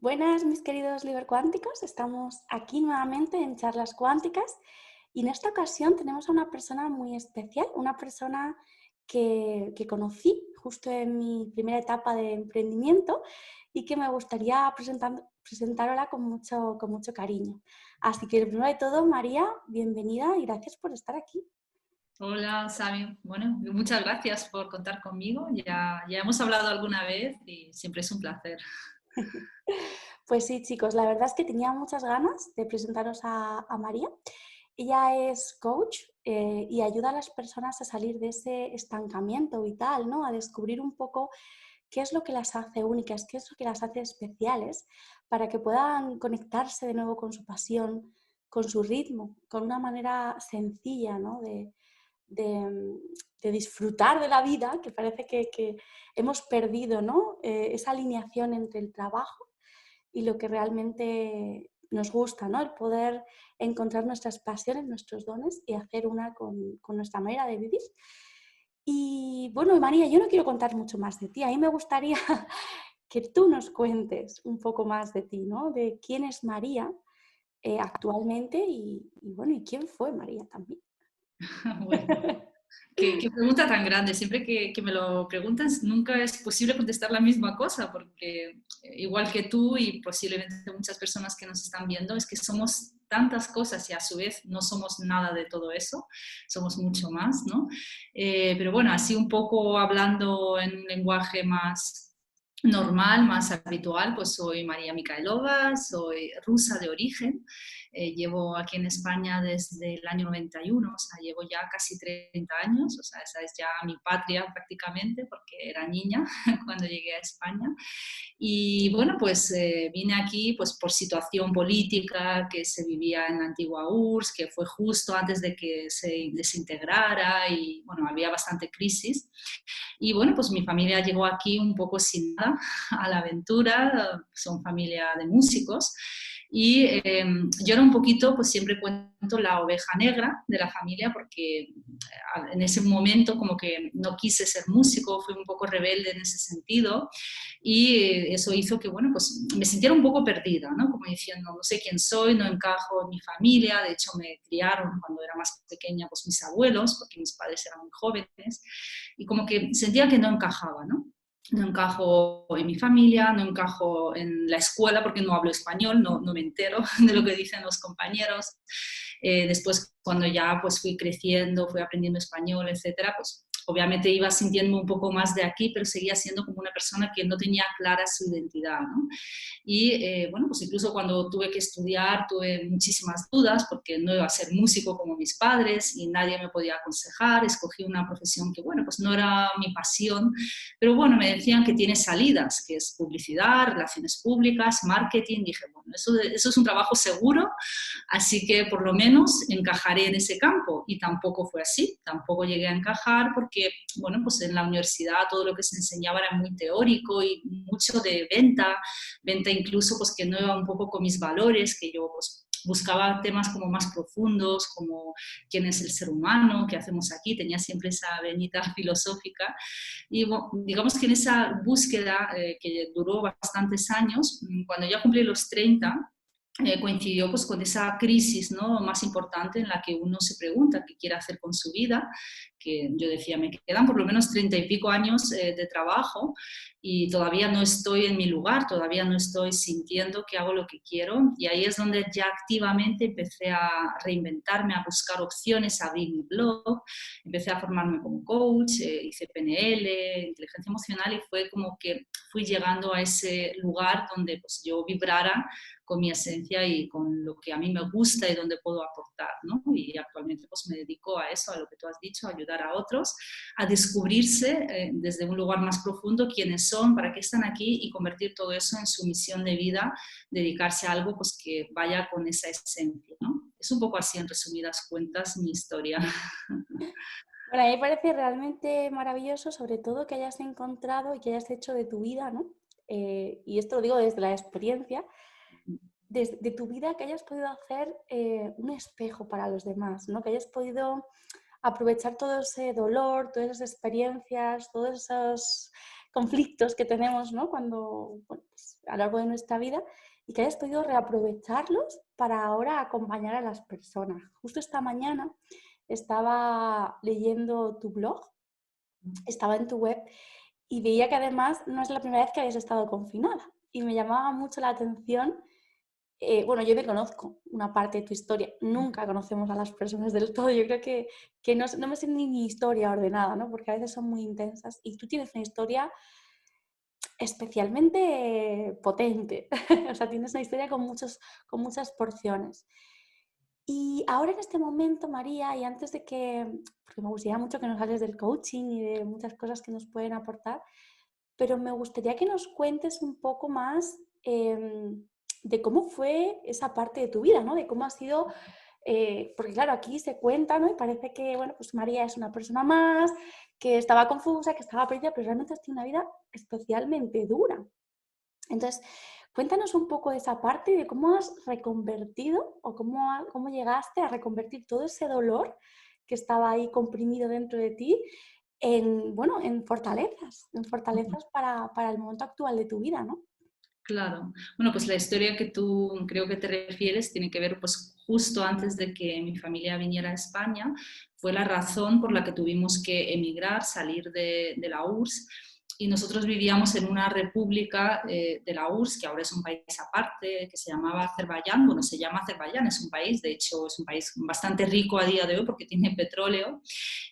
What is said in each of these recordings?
Buenas, mis queridos libercuánticos. Estamos aquí nuevamente en Charlas Cuánticas y en esta ocasión tenemos a una persona muy especial, una persona que conocí justo en mi primera etapa de emprendimiento y que me gustaría presentar ahora con mucho cariño. Así que primero de todo, María, bienvenida y gracias por estar aquí. Hola, Sami. Bueno, muchas gracias por contar conmigo. Ya hemos hablado alguna vez y siempre es un placer. Pues sí, chicos, la verdad es que tenía muchas ganas de presentaros a María. Ella es coach y ayuda a las personas a salir de ese estancamiento vital, ¿no? A descubrir un poco qué es lo que las hace únicas, qué es lo que las hace especiales, para que puedan conectarse de nuevo con su pasión, con su ritmo, con una manera sencilla, ¿no? de, de disfrutar de la vida, que parece que hemos perdido, ¿no? Esa alineación entre el trabajo y lo que realmente nos gusta, ¿no? El poder encontrar nuestras pasiones, nuestros dones y hacer una con nuestra manera de vivir. Y bueno, María, yo no quiero contar mucho más de ti. A mí me gustaría que tú nos cuentes un poco más de ti, ¿no? De quién es María actualmente y bueno, y quién fue María también. Bueno, qué pregunta tan grande. Siempre que me lo preguntas, nunca es posible contestar la misma cosa, porque igual que tú y posiblemente muchas personas que nos están viendo, es que somos tantas cosas y a su vez no somos nada de todo eso, somos mucho más, ¿no? Pero bueno, así un poco hablando en un lenguaje más normal, más habitual, pues soy María Micaelova, soy rusa de origen. Llevo aquí en España desde el año 91, o sea, llevo ya casi 30 años, o sea, esa es ya mi patria prácticamente, porque era niña cuando llegué a España. Y bueno, pues vine aquí pues por situación política que se vivía en la antigua URSS, que fue justo antes de que se desintegrara y bueno, había bastante crisis. Y bueno, pues mi familia llegó aquí un poco sin nada a la aventura, son familia de músicos. Y yo era un poquito, pues siempre cuento la oveja negra de la familia porque en ese momento como que no quise ser músico, fui un poco rebelde en ese sentido y eso hizo que, bueno, pues me sintiera un poco perdida, ¿no? Como diciendo, no sé quién soy, no encajo en mi familia, de hecho me criaron cuando era más pequeña pues mis abuelos, porque mis padres eran muy jóvenes, y como que sentía que no encajaba, ¿no? No encajo en mi familia, no encajo en la escuela porque no hablo español, no me entero de lo que dicen los compañeros. Después, cuando ya pues fui creciendo, fui aprendiendo español, etcétera, pues obviamente iba sintiéndome un poco más de aquí, pero seguía siendo como una persona que no tenía clara su identidad, ¿no? Y bueno, pues incluso cuando tuve que estudiar tuve muchísimas dudas porque no iba a ser músico como mis padres y nadie me podía aconsejar. Escogí una profesión que, bueno, pues no era mi pasión, pero bueno, me decían que tiene salidas, que es publicidad, relaciones públicas, marketing. Dije, bueno, eso es un trabajo seguro, así que por lo menos encajaré en ese campo. Y tampoco fue así, tampoco llegué a encajar porque, bueno, pues en la universidad todo lo que se enseñaba era muy teórico y mucho de venta incluso pues que no iba un poco con mis valores, que yo pues buscaba temas como más profundos, como quién es el ser humano, qué hacemos aquí, tenía siempre esa venita filosófica. Y bueno, digamos que en esa búsqueda que duró bastantes años, cuando ya cumplí los 30, coincidió pues con esa crisis, ¿no?, más importante en la que uno se pregunta qué quiere hacer con su vida, que yo decía, me quedan por lo menos 30 y pico años de trabajo y todavía no estoy en mi lugar, todavía no estoy sintiendo que hago lo que quiero, y ahí es donde ya activamente empecé a reinventarme, a buscar opciones, a abrir mi blog, empecé a formarme como coach, hice PNL, inteligencia emocional, y fue como que fui llegando a ese lugar donde pues yo vibrara con mi esencia y con lo que a mí me gusta y donde puedo aportar, ¿no? Y actualmente pues me dedico a eso, a lo que tú has dicho, a ayudar a otros a descubrirse desde un lugar más profundo quiénes son, para qué están aquí, y convertir todo eso en su misión de vida, dedicarse a algo pues que vaya con esa esencia, ¿no? Es un poco así, en resumidas cuentas, mi historia. Bueno, a mí me parece realmente maravilloso, sobre todo que hayas encontrado y que hayas hecho de tu vida, ¿no? Y esto lo digo desde la experiencia, de tu vida que hayas podido hacer un espejo para los demás, ¿no? Que hayas podido aprovechar todo ese dolor, todas esas experiencias, todos esos conflictos que tenemos, ¿no? Cuando, bueno, pues, a lo largo de nuestra vida, y que hayas podido reaprovecharlos para ahora acompañar a las personas. Justo esta mañana estaba leyendo tu blog, estaba en tu web y veía que además no es la primera vez que habías estado confinada y me llamaba mucho la atención. Bueno, yo me conozco una parte de tu historia, nunca conocemos a las personas del todo, yo creo que no me sé ni mi historia ordenada, ¿no? Porque a veces son muy intensas y tú tienes una historia especialmente potente, o sea, tienes una historia con muchas porciones. Y ahora en este momento, María, y antes de que, porque me gustaría mucho que nos hables del coaching y de muchas cosas que nos pueden aportar, pero me gustaría que nos cuentes un poco más de cómo fue esa parte de tu vida, ¿no? De cómo ha sido, porque claro, aquí se cuenta, ¿no? Y parece que, bueno, pues María es una persona más, que estaba confusa, que estaba perdida, pero realmente has tenido una vida especialmente dura. Entonces, cuéntanos un poco de esa parte, de cómo has reconvertido o cómo llegaste a reconvertir todo ese dolor que estaba ahí comprimido dentro de ti en, bueno, en fortalezas para el momento actual de tu vida, ¿no? Claro. Bueno, pues la historia que tú creo que te refieres tiene que ver pues justo antes de que mi familia viniera a España. Fue la razón por la que tuvimos que emigrar, salir de la URSS. Y nosotros vivíamos en una república de la URSS, que ahora es un país aparte, que se llamaba Azerbaiyán. Bueno, se llama Azerbaiyán, es un país, de hecho es un país bastante rico a día de hoy porque tiene petróleo.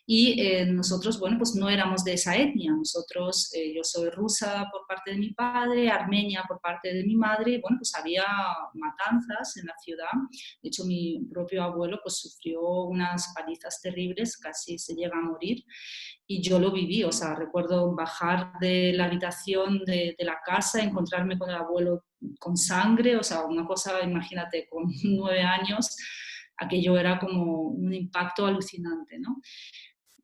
Y nosotros, bueno, pues no éramos de esa etnia. Nosotros, yo soy rusa por parte de mi padre, armenia por parte de mi madre, y bueno, pues había matanzas en la ciudad. De hecho, mi propio abuelo pues sufrió unas palizas terribles, casi se llega a morir, y yo lo viví. O sea, recuerdo bajar de la habitación de la casa, encontrarme con el abuelo con sangre, o sea, una cosa, imagínate, con 9 años, aquello era como un impacto alucinante, ¿no?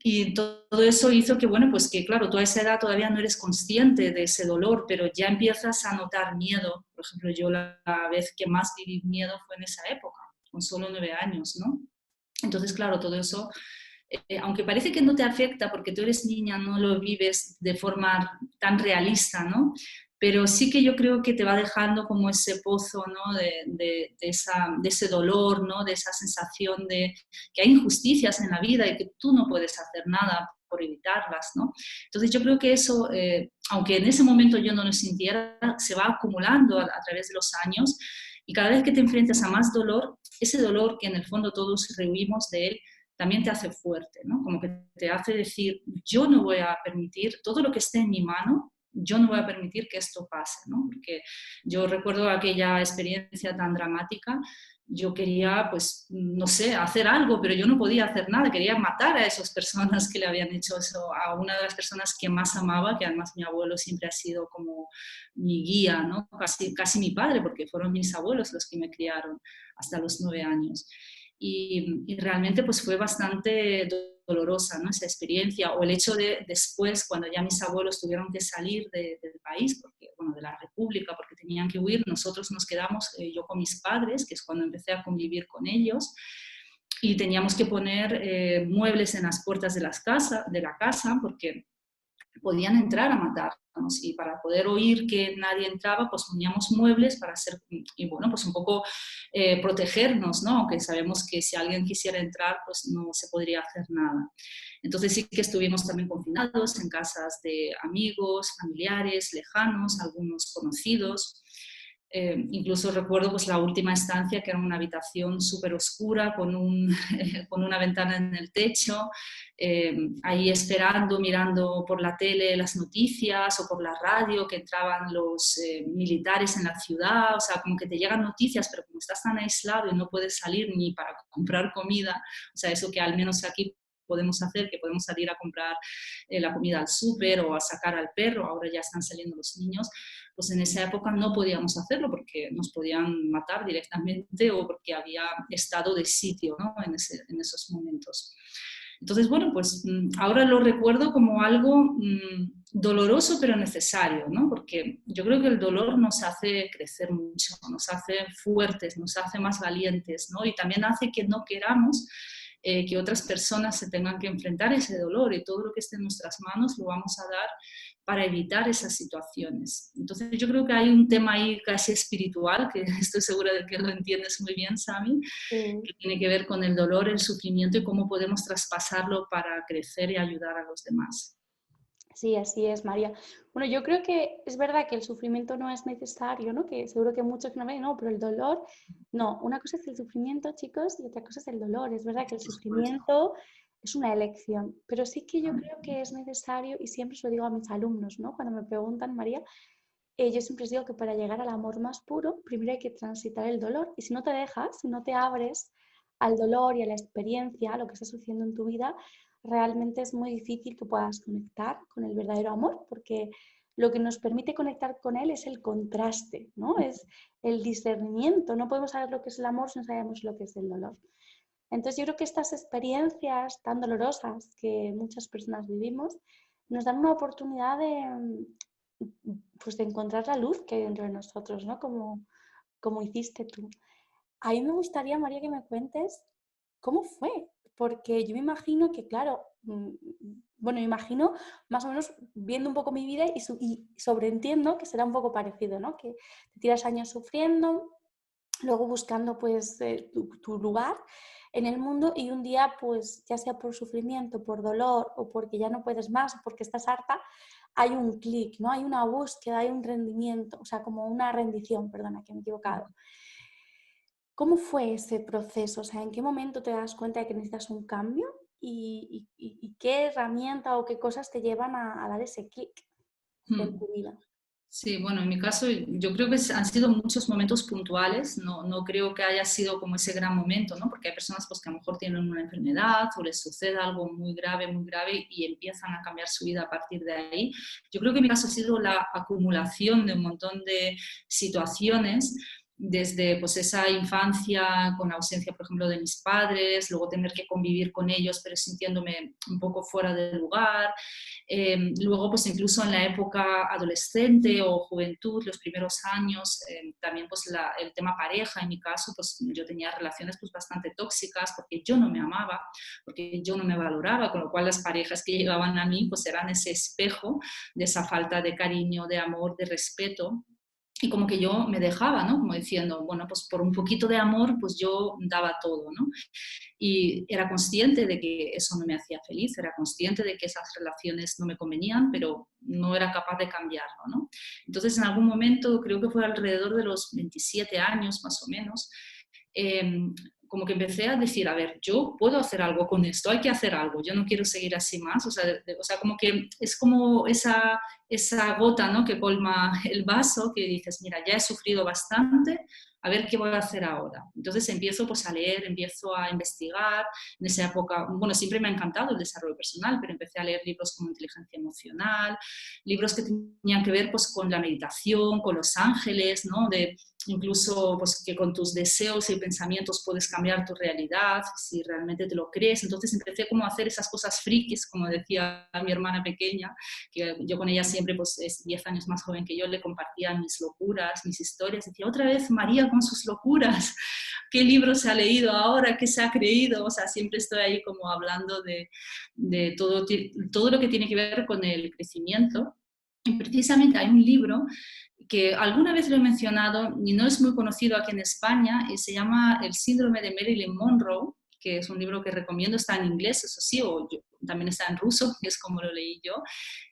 Y todo eso hizo que, bueno, pues que claro, tú a esa edad todavía no eres consciente de ese dolor, pero ya empiezas a notar miedo. Por ejemplo, yo la vez que más viví miedo fue en esa época, con solo 9 años, ¿no? Entonces, claro, todo eso, aunque parece que no te afecta porque tú eres niña, no lo vives de forma tan realista, ¿no? Pero sí que yo creo que te va dejando como ese pozo, ¿no? De ese dolor, ¿no? De esa sensación de que hay injusticias en la vida y que tú no puedes hacer nada por evitarlas, ¿no? Entonces yo creo que eso, aunque en ese momento yo no lo sintiera, se va acumulando a través de los años, y cada vez que te enfrentas a más dolor, ese dolor que en el fondo todos rehuimos de él, también te hace fuerte, ¿no? Como que te hace decir, yo no voy a permitir todo lo que esté en mi mano, yo no voy a permitir que esto pase, ¿no? Porque yo recuerdo aquella experiencia tan dramática. Yo quería, pues, no sé, hacer algo, pero yo no podía hacer nada, quería matar a esas personas que le habían hecho eso, a una de las personas que más amaba, que además mi abuelo siempre ha sido como mi guía, ¿no? Casi mi padre, porque fueron mis abuelos los que me criaron hasta los 9 años. Y realmente pues fue bastante dolorosa, ¿no? Esa experiencia, o el hecho de después, cuando ya mis abuelos tuvieron que salir del país, porque, bueno, de la República, porque tenían que huir, nosotros nos quedamos, yo con mis padres, que es cuando empecé a convivir con ellos, y teníamos que poner muebles en las puertas de la casa, porque podían entrar a matarnos, y para poder oír que nadie entraba, pues poníamos muebles para hacer, y bueno, pues un poco protegernos, ¿no? Aunque sabemos que si alguien quisiera entrar, pues no se podría hacer nada. Entonces sí que estuvimos también confinados en casas de amigos, familiares, lejanos, algunos conocidos. Incluso recuerdo pues la última estancia, que era una habitación súper oscura con una ventana en el techo, ahí esperando, mirando por la tele las noticias o por la radio que entraban los militares en la ciudad. O sea, como que te llegan noticias, pero como estás tan aislado y no puedes salir ni para comprar comida, o sea, eso que al menos aquí podemos hacer, que podemos salir a comprar la comida al súper o a sacar al perro, ahora ya están saliendo los niños, pues en esa época no podíamos hacerlo porque nos podían matar directamente o porque había estado de sitio, ¿no? En esos momentos. Entonces, bueno, pues ahora lo recuerdo como algo doloroso pero necesario, ¿no? Porque yo creo que el dolor nos hace crecer mucho, nos hace fuertes, nos hace más valientes, ¿no? Y también hace que no queramos que otras personas se tengan que enfrentar a ese dolor, y todo lo que esté en nuestras manos lo vamos a dar para evitar esas situaciones. Entonces yo creo que hay un tema ahí casi espiritual, que estoy segura de que lo entiendes muy bien, Sami, Sí. que tiene que ver con el dolor, el sufrimiento y cómo podemos traspasarlo para crecer y ayudar a los demás. Sí, así es, María. Bueno, yo creo que es verdad que el sufrimiento no es necesario, ¿no? Que seguro que muchos que no ven, no, pero el dolor, no. Una cosa es el sufrimiento, chicos, y otra cosa es el dolor. Es verdad que el Por supuesto. sufrimiento es una elección, pero sí que yo creo que es necesario, y siempre se lo digo a mis alumnos, ¿no? Cuando me preguntan, María, yo siempre les digo que para llegar al amor más puro, primero hay que transitar el dolor. Y si no te dejas, si no te abres al dolor y a la experiencia, a lo que está sucediendo en tu vida, realmente es muy difícil que puedas conectar con el verdadero amor, porque lo que nos permite conectar con él es el contraste, ¿no? Es el discernimiento. No podemos saber lo que es el amor si no sabemos lo que es el dolor. Entonces yo creo que estas experiencias tan dolorosas que muchas personas vivimos nos dan una oportunidad de, pues, de encontrar la luz que hay dentro de nosotros, ¿no? Como hiciste tú. A mí me gustaría, María, que me cuentes cómo fue, porque yo me imagino que, claro, bueno, me imagino más o menos viendo un poco mi vida y sobreentiendo que será un poco parecido, ¿no? Que te tiras años sufriendo, luego buscando pues tu lugar en el mundo y un día pues ya sea por sufrimiento, por dolor o porque ya no puedes más o porque estás harta, hay un clic, ¿no? Hay una búsqueda, hay un rendimiento, o sea, como una rendición, perdona que me he equivocado. ¿Cómo fue ese proceso? O sea, ¿en qué momento te das cuenta de que necesitas un cambio? ¿Y qué herramienta o qué cosas te llevan a dar ese clic en Hmm. tu vida? Sí, bueno, en mi caso yo creo que han sido muchos momentos puntuales, no, no creo que haya sido como ese gran momento, ¿no? Porque hay personas pues, que a lo mejor tienen una enfermedad o les sucede algo muy grave y empiezan a cambiar su vida a partir de ahí. Yo creo que en mi caso ha sido la acumulación de un montón de situaciones desde pues, esa infancia con la ausencia, por ejemplo, de mis padres, luego tener que convivir con ellos pero sintiéndome un poco fuera del lugar, luego, pues incluso en la época adolescente o juventud, los primeros años, también pues el tema pareja, en mi caso, pues yo tenía relaciones pues bastante tóxicas porque yo no me amaba, porque yo no me valoraba, con lo cual las parejas que llegaban a mí pues eran ese espejo de esa falta de cariño, de amor, de respeto. Y como que yo me dejaba, ¿no? Como diciendo, bueno, pues por un poquito de amor, pues yo daba todo, ¿no? Y era consciente de que eso no me hacía feliz, era consciente de que esas relaciones no me convenían, pero no era capaz de cambiarlo, ¿no? Entonces, en algún momento, creo que fue alrededor de los 27 años más o menos, eh, como que empecé a decir, a ver, yo puedo hacer algo con esto, hay que hacer algo, yo no quiero seguir así más, o sea como que es como esa gota, ¿no? Que colma el vaso, que dices, mira, ya he sufrido bastante, a ver qué voy a hacer ahora. Entonces empiezo pues a leer, empiezo a investigar. En esa época, bueno, siempre me ha encantado el desarrollo personal, pero empecé a leer libros como inteligencia emocional, libros que tenían que ver pues con la meditación, con los ángeles, ¿no? De incluso pues, que con tus deseos y pensamientos puedes cambiar tu realidad, si realmente te lo crees. Entonces empecé como a hacer esas cosas frikis, como decía mi hermana pequeña, que yo con ella siempre, pues es 10 años más joven que yo, le compartía mis locuras, mis historias. Decía, otra vez María con sus locuras, ¿qué libro se ha leído ahora? ¿Qué se ha creído? O sea, siempre estoy ahí como hablando de todo lo que tiene que ver con el crecimiento. Y precisamente hay un libro que alguna vez lo he mencionado y no es muy conocido aquí en España y se llama El síndrome de Marilyn Monroe, que es un libro que recomiendo, está en inglés, eso sí, también está en ruso, que es como lo leí yo,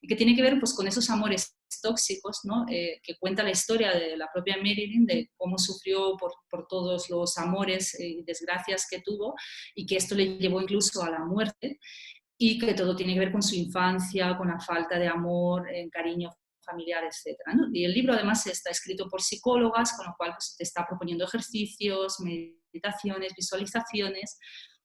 y que tiene que ver pues, con esos amores tóxicos, ¿no? Que cuenta la historia de la propia Marilyn, de cómo sufrió por todos los amores y desgracias que tuvo y que esto le llevó incluso a la muerte y que todo tiene que ver con su infancia, con la falta de amor, cariño familiar, etcétera, ¿no? Y el libro además está escrito por psicólogas, con lo cual pues, te está proponiendo ejercicios, meditaciones, visualizaciones.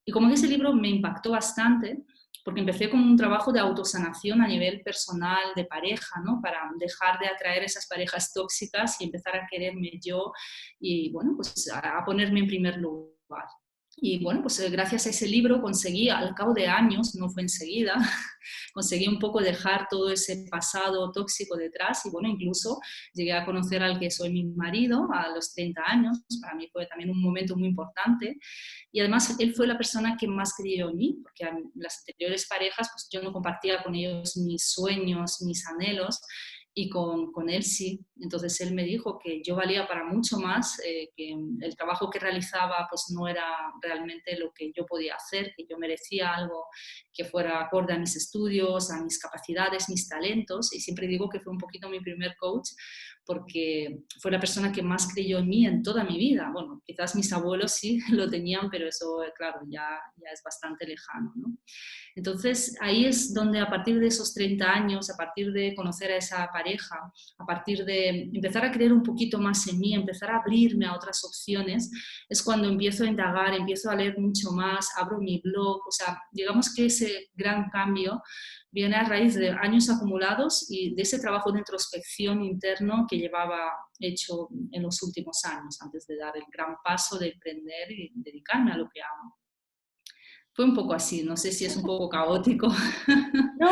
Y como que ese libro me impactó bastante, porque empecé con un trabajo de autosanación a nivel personal, de pareja, ¿no? Para dejar de atraer esas parejas tóxicas y empezar a quererme yo y, bueno, pues a ponerme en primer lugar. Y bueno, pues gracias a ese libro conseguí, al cabo de años, no fue enseguida, conseguí un poco dejar todo ese pasado tóxico detrás y bueno, incluso llegué a conocer al que soy mi marido a los 30 años, para mí fue también un momento muy importante y además él fue la persona que más creyó en mí, porque en las anteriores parejas pues yo no compartía con ellos mis sueños, mis anhelos, y con él sí. Entonces él me dijo que yo valía para mucho más, que el trabajo que realizaba pues no era realmente lo que yo podía hacer, que yo merecía algo que fuera acorde a mis estudios, a mis capacidades, mis talentos. Y siempre digo que fue un poquito mi primer coach porque fue la persona que más creyó en mí en toda mi vida. Bueno, quizás mis abuelos sí lo tenían, pero eso, claro, ya es bastante lejano, ¿no? Entonces, ahí es donde a partir de esos 30 años, a partir de conocer a esa pareja, a partir de empezar a creer un poquito más en mí, empezar a abrirme a otras opciones, es cuando empiezo a indagar, empiezo a leer mucho más, abro mi blog, o sea, digamos que ese gran cambio viene a raíz de años acumulados y de ese trabajo de introspección interno que llevaba hecho en los últimos años, antes de dar el gran paso de emprender y dedicarme a lo que amo. Fue un poco así, no sé si es un poco caótico. No,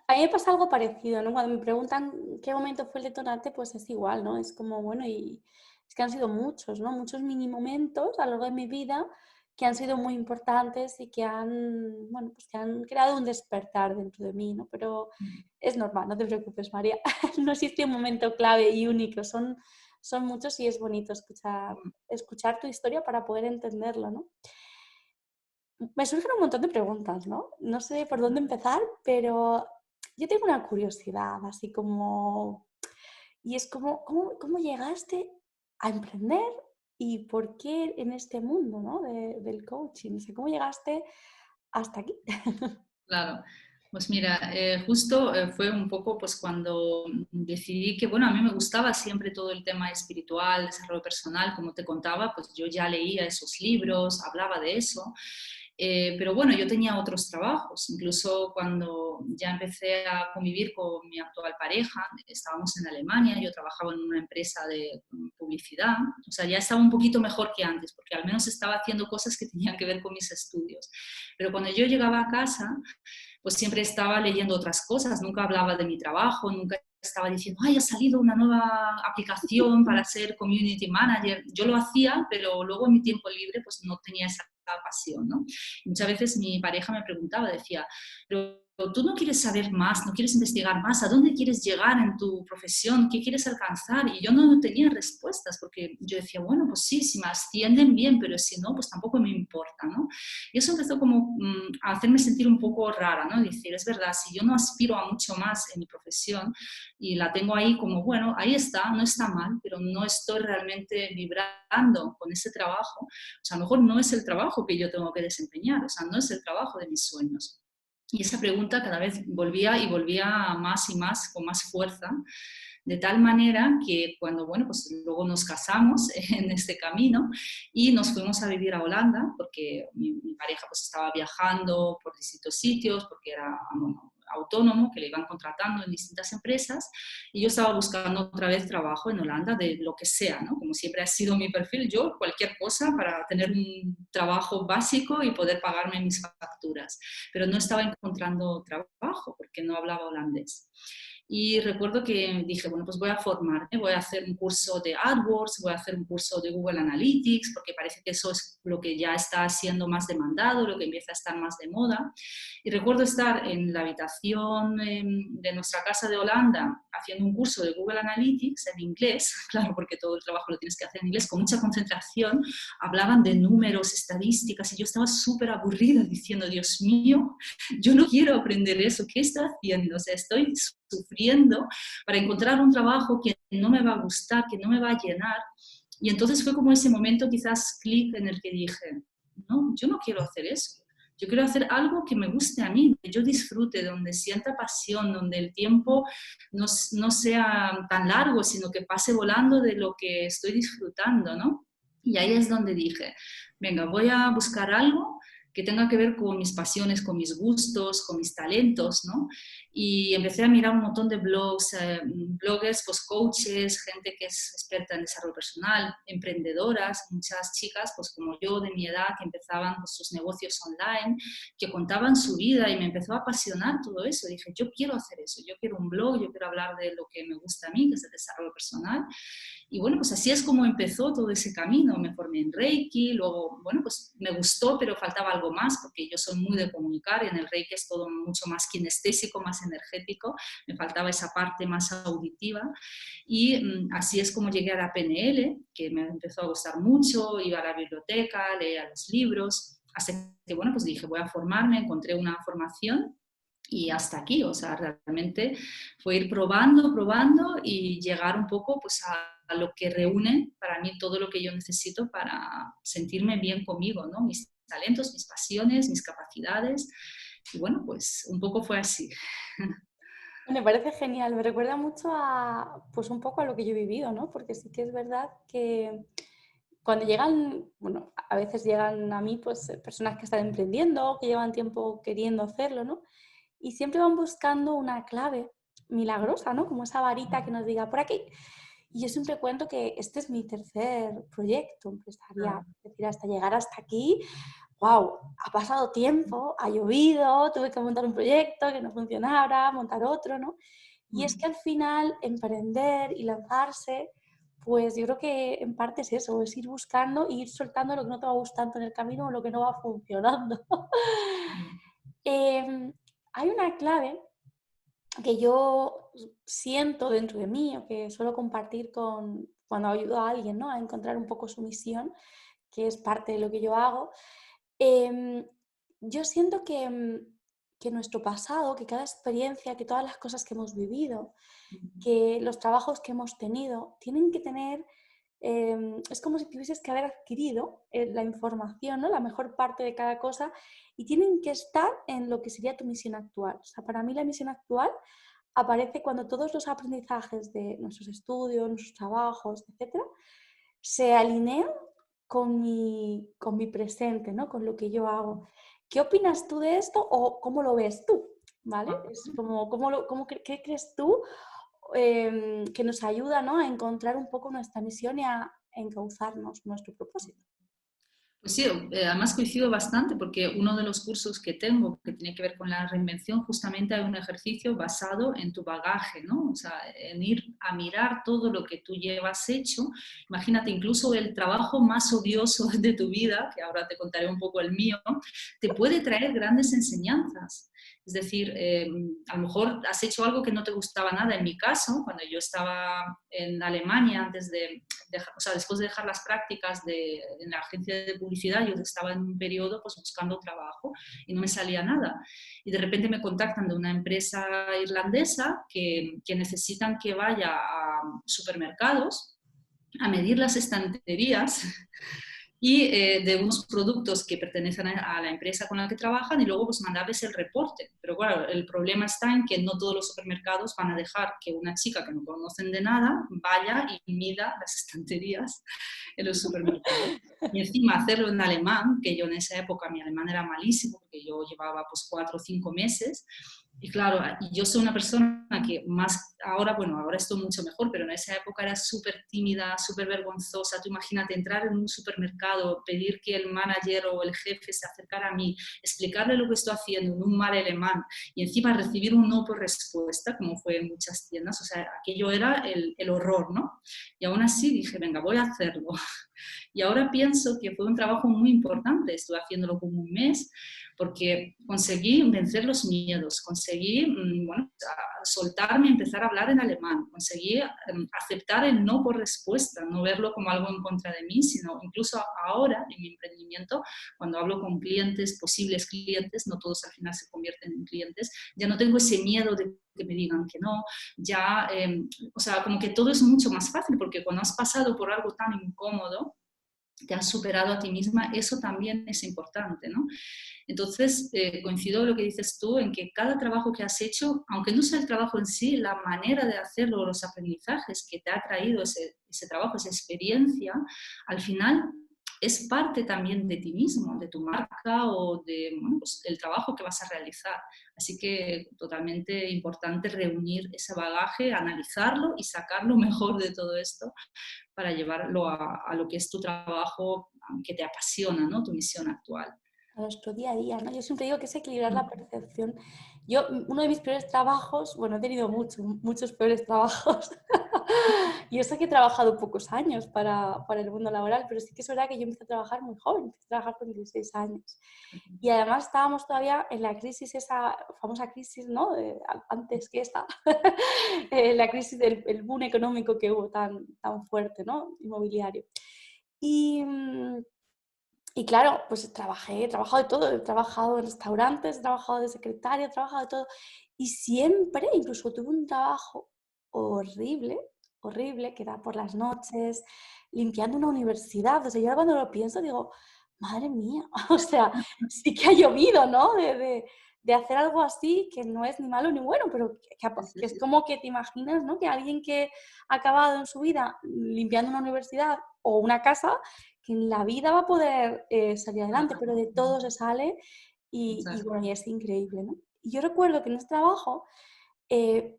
a mí me pasa algo parecido, ¿no? Cuando me preguntan qué momento fue el detonante, pues es igual, ¿no? Es como, bueno, y es que han sido muchos, ¿no? Muchos mini momentos a lo largo de mi vida que han sido muy importantes y que han, bueno, pues que han creado un despertar dentro de mí, ¿no? Pero es normal, no te preocupes, María. No existe un momento clave y único, son muchos y es bonito escuchar tu historia para poder entenderlo, ¿no? Me surgen un montón de preguntas, ¿no? No sé por dónde empezar, pero yo tengo una curiosidad, así como... Y es como, ¿cómo llegaste a emprender y por qué en este mundo, ¿no? del coaching? O sea, ¿cómo llegaste hasta aquí? Claro, pues mira, justo fue un poco pues cuando decidí que, bueno, a mí me gustaba siempre todo el tema espiritual, desarrollo personal, como te contaba, pues yo ya leía esos libros, hablaba de eso, pero bueno, yo tenía otros trabajos, incluso cuando ya empecé a convivir con mi actual pareja, estábamos en Alemania, yo trabajaba en una empresa de publicidad, o sea, ya estaba un poquito mejor que antes, porque al menos estaba haciendo cosas que tenían que ver con mis estudios. Pero cuando yo llegaba a casa, pues siempre estaba leyendo otras cosas, nunca hablaba de mi trabajo, nunca estaba diciendo, ay, ha salido una nueva aplicación para ser community manager. Yo lo hacía, pero luego en mi tiempo libre pues no tenía esa pasión, ¿no? Y muchas veces mi pareja me preguntaba, decía, pero tú no quieres saber más, no quieres investigar más, ¿a dónde quieres llegar en tu profesión? ¿Qué quieres alcanzar? Y yo no tenía respuestas porque yo decía, bueno, pues sí, si me ascienden bien, pero si no, pues tampoco me importa, ¿no? Y eso empezó como a hacerme sentir un poco rara, ¿no? Decir, es verdad, si yo no aspiro a mucho más en mi profesión y la tengo ahí como, bueno, ahí está, no está mal, pero no estoy realmente vibrando con ese trabajo, o sea, a lo mejor no es el trabajo que yo tengo que desempeñar, o sea, no es el trabajo de mis sueños. Y esa pregunta cada vez volvía y volvía más y más, con más fuerza, de tal manera que cuando, bueno, pues luego nos casamos en este camino y nos fuimos a vivir a Holanda, porque mi pareja pues estaba viajando por distintos sitios, porque era, bueno, autónomo, que le iban contratando en distintas empresas, y yo estaba buscando otra vez trabajo en Holanda de lo que sea, ¿no? Como siempre ha sido mi perfil, yo cualquier cosa para tener un trabajo básico y poder pagarme mis facturas, pero no estaba encontrando trabajo porque no hablaba holandés. Y recuerdo que dije, bueno, pues voy a formarme, voy a hacer un curso de AdWords, voy a hacer un curso de Google Analytics, porque parece que eso es lo que ya está siendo más demandado, lo que empieza a estar más de moda. Y recuerdo estar en la habitación de nuestra casa de Holanda haciendo un curso de Google Analytics en inglés, claro, porque todo el trabajo lo tienes que hacer en inglés, con mucha concentración, hablaban de números, estadísticas, y yo estaba súper aburrida diciendo, Dios mío, yo no quiero aprender eso, ¿qué estoy haciendo? O sea, estoy sufriendo para encontrar un trabajo que no me va a gustar, que no me va a llenar. Y entonces fue como ese momento quizás clic en el que dije, no, yo no quiero hacer eso. Yo quiero hacer algo que me guste a mí, que yo disfrute, donde sienta pasión, donde el tiempo no sea tan largo, sino que pase volando de lo que estoy disfrutando, ¿no? Y ahí es donde dije, venga, voy a buscar algo que tenga que ver con mis pasiones, con mis gustos, con mis talentos, ¿no? Y empecé a mirar un montón de blogs, bloggers, pues coaches, gente que es experta en desarrollo personal, emprendedoras, muchas chicas, pues como yo de mi edad, que empezaban pues, sus negocios online, que contaban su vida y me empezó a apasionar todo eso. Dije, yo quiero hacer eso, yo quiero un blog, yo quiero hablar de lo que me gusta a mí, que es el desarrollo personal. Y bueno, pues así es como empezó todo ese camino. Me formé en Reiki, luego, bueno, pues me gustó, pero faltaba algo más, porque yo soy muy de comunicar y en el Reiki es todo mucho más kinestésico, más energético. Me faltaba esa parte más auditiva. Y así es como llegué a la PNL, que me empezó a gustar mucho, iba a la biblioteca, leía los libros, hasta que, bueno, pues dije, voy a formarme, encontré una formación y hasta aquí, o sea, realmente fue ir probando, probando y llegar un poco pues a lo que reúne para mí todo lo que yo necesito para sentirme bien conmigo, ¿no? Mis talentos, mis pasiones, mis capacidades. Y bueno, pues un poco fue así. Me parece genial, me recuerda mucho a, pues un poco a lo que yo he vivido, ¿no? Porque sí que es verdad que cuando llegan, bueno, a veces llegan a mí pues personas que están emprendiendo, que llevan tiempo queriendo hacerlo, ¿no? Y siempre van buscando una clave milagrosa, ¿no? Como esa varita que nos diga por aquí. Y yo siempre cuento que este es mi tercer proyecto empresarial, es decir, hasta llegar hasta aquí, wow, ha pasado tiempo, ha llovido, tuve que montar un proyecto que no funcionara, montar otro, ¿no? Y es que al final emprender y lanzarse, pues yo creo que en parte es eso, es ir buscando e ir soltando lo que no te va gustando en el camino o lo que no va funcionando. Hay una clave que yo siento dentro de mí o que suelo compartir con, cuando ayudo a alguien, ¿no? A encontrar un poco su misión, que es parte de lo que yo hago. Em, yo siento que nuestro pasado, que cada experiencia, que todas las cosas que hemos vivido, que los trabajos que hemos tenido, tienen que tener, es como si tuvieses que haber adquirido la información, ¿no? La mejor parte de cada cosa y tienen que estar en lo que sería tu misión actual. O sea, para mí la misión actual aparece cuando todos los aprendizajes de nuestros estudios, nuestros trabajos, etcétera, se alinean con mi presente, ¿no? Con lo que yo hago. ¿Qué opinas tú de esto o cómo lo ves tú? ¿Vale? Es como, ¿qué crees tú que nos ayuda, ¿no? A encontrar un poco nuestra misión y a encauzarnos nuestro propósito? Pues sí, además coincido bastante porque uno de los cursos que tengo que tiene que ver con la reinvención, justamente hay un ejercicio basado en tu bagaje, ¿no? O sea, en ir a mirar todo lo que tú llevas hecho. Imagínate, incluso el trabajo más odioso de tu vida, que ahora te contaré un poco el mío, te puede traer grandes enseñanzas. Es decir, a lo mejor has hecho algo que no te gustaba nada. En mi caso, cuando yo estaba en Alemania, antes de o sea, después de dejar las prácticas en la agencia de publicidad, yo estaba en un periodo pues, buscando trabajo y no me salía nada. Y de repente me contactan de una empresa irlandesa que necesitan que vaya a supermercados a medir las estanterías y de unos productos que pertenecen a la empresa con la que trabajan y luego pues mandarles el reporte. Pero claro, el problema está en que no todos los supermercados van a dejar que una chica que no conocen de nada vaya y mida las estanterías en los supermercados. Y encima hacerlo en alemán, que yo en esa época mi alemán era malísimo porque yo llevaba pues 4 o 5 meses. Y claro, yo soy una persona que más ahora, bueno, ahora estoy mucho mejor, pero en esa época era súper tímida, súper vergonzosa. Tú imagínate entrar en un supermercado, pedir que el manager o el jefe se acercara a mí, explicarle lo que estoy haciendo en un mal alemán y encima recibir un no por respuesta, como fue en muchas tiendas. O sea, aquello era el horror, ¿no? Y aún así dije, venga, voy a hacerlo. Y ahora pienso que fue un trabajo muy importante, estuve haciéndolo como un mes, porque conseguí vencer los miedos, conseguí bueno, soltarme y empezar a hablar en alemán, conseguí aceptar el no por respuesta, no verlo como algo en contra de mí, sino incluso ahora en mi emprendimiento, cuando hablo con clientes, posibles clientes, no todos al final se convierten en clientes, ya no tengo ese miedo de que me digan que no, ya, o sea, como que todo es mucho más fácil, porque cuando has pasado por algo tan incómodo, te has superado a ti misma, eso también es importante, ¿no? Entonces, coincido con lo que dices tú, en que cada trabajo que has hecho, aunque no sea el trabajo en sí, la manera de hacerlo, los aprendizajes que te ha traído ese trabajo, esa experiencia, al final es parte también de ti mismo, de tu marca o de bueno, pues, el trabajo que vas a realizar. Así que totalmente importante reunir ese bagaje, analizarlo y sacar lo mejor de todo esto para llevarlo a lo que es tu trabajo que te apasiona, ¿no? Tu misión actual. A nuestro día a día, ¿no? Yo siempre digo que es equilibrar la Mm. percepción. Yo, uno de mis peores trabajos, bueno, he tenido muchos peores trabajos. Y eso que he trabajado pocos años para el mundo laboral, pero sí que es verdad que yo empecé a trabajar muy joven, empecé a trabajar con 16 años. Y además estábamos todavía en la crisis, esa famosa crisis, ¿no? Antes que esta, la crisis del el boom económico que hubo tan fuerte, ¿no? Inmobiliario. Y, y claro, pues he trabajado de todo, he trabajado en restaurantes, he trabajado de secretaria, he trabajado de todo. Y siempre, incluso tuve un trabajo horrible, horrible, que era por las noches, limpiando una universidad. O sea, yo ahora cuando lo pienso digo, madre mía, o sea, sí que ha llovido, ¿no? De hacer algo así que no es ni malo ni bueno, pero Sí, sí, que es sí. como que te imaginas, ¿no? Que alguien que ha acabado en su vida limpiando una universidad o una casa, que en la vida va a poder salir adelante, pero de todo se sale y Exacto. bueno, y es increíble, ¿no? Y yo recuerdo que en este trabajo eh,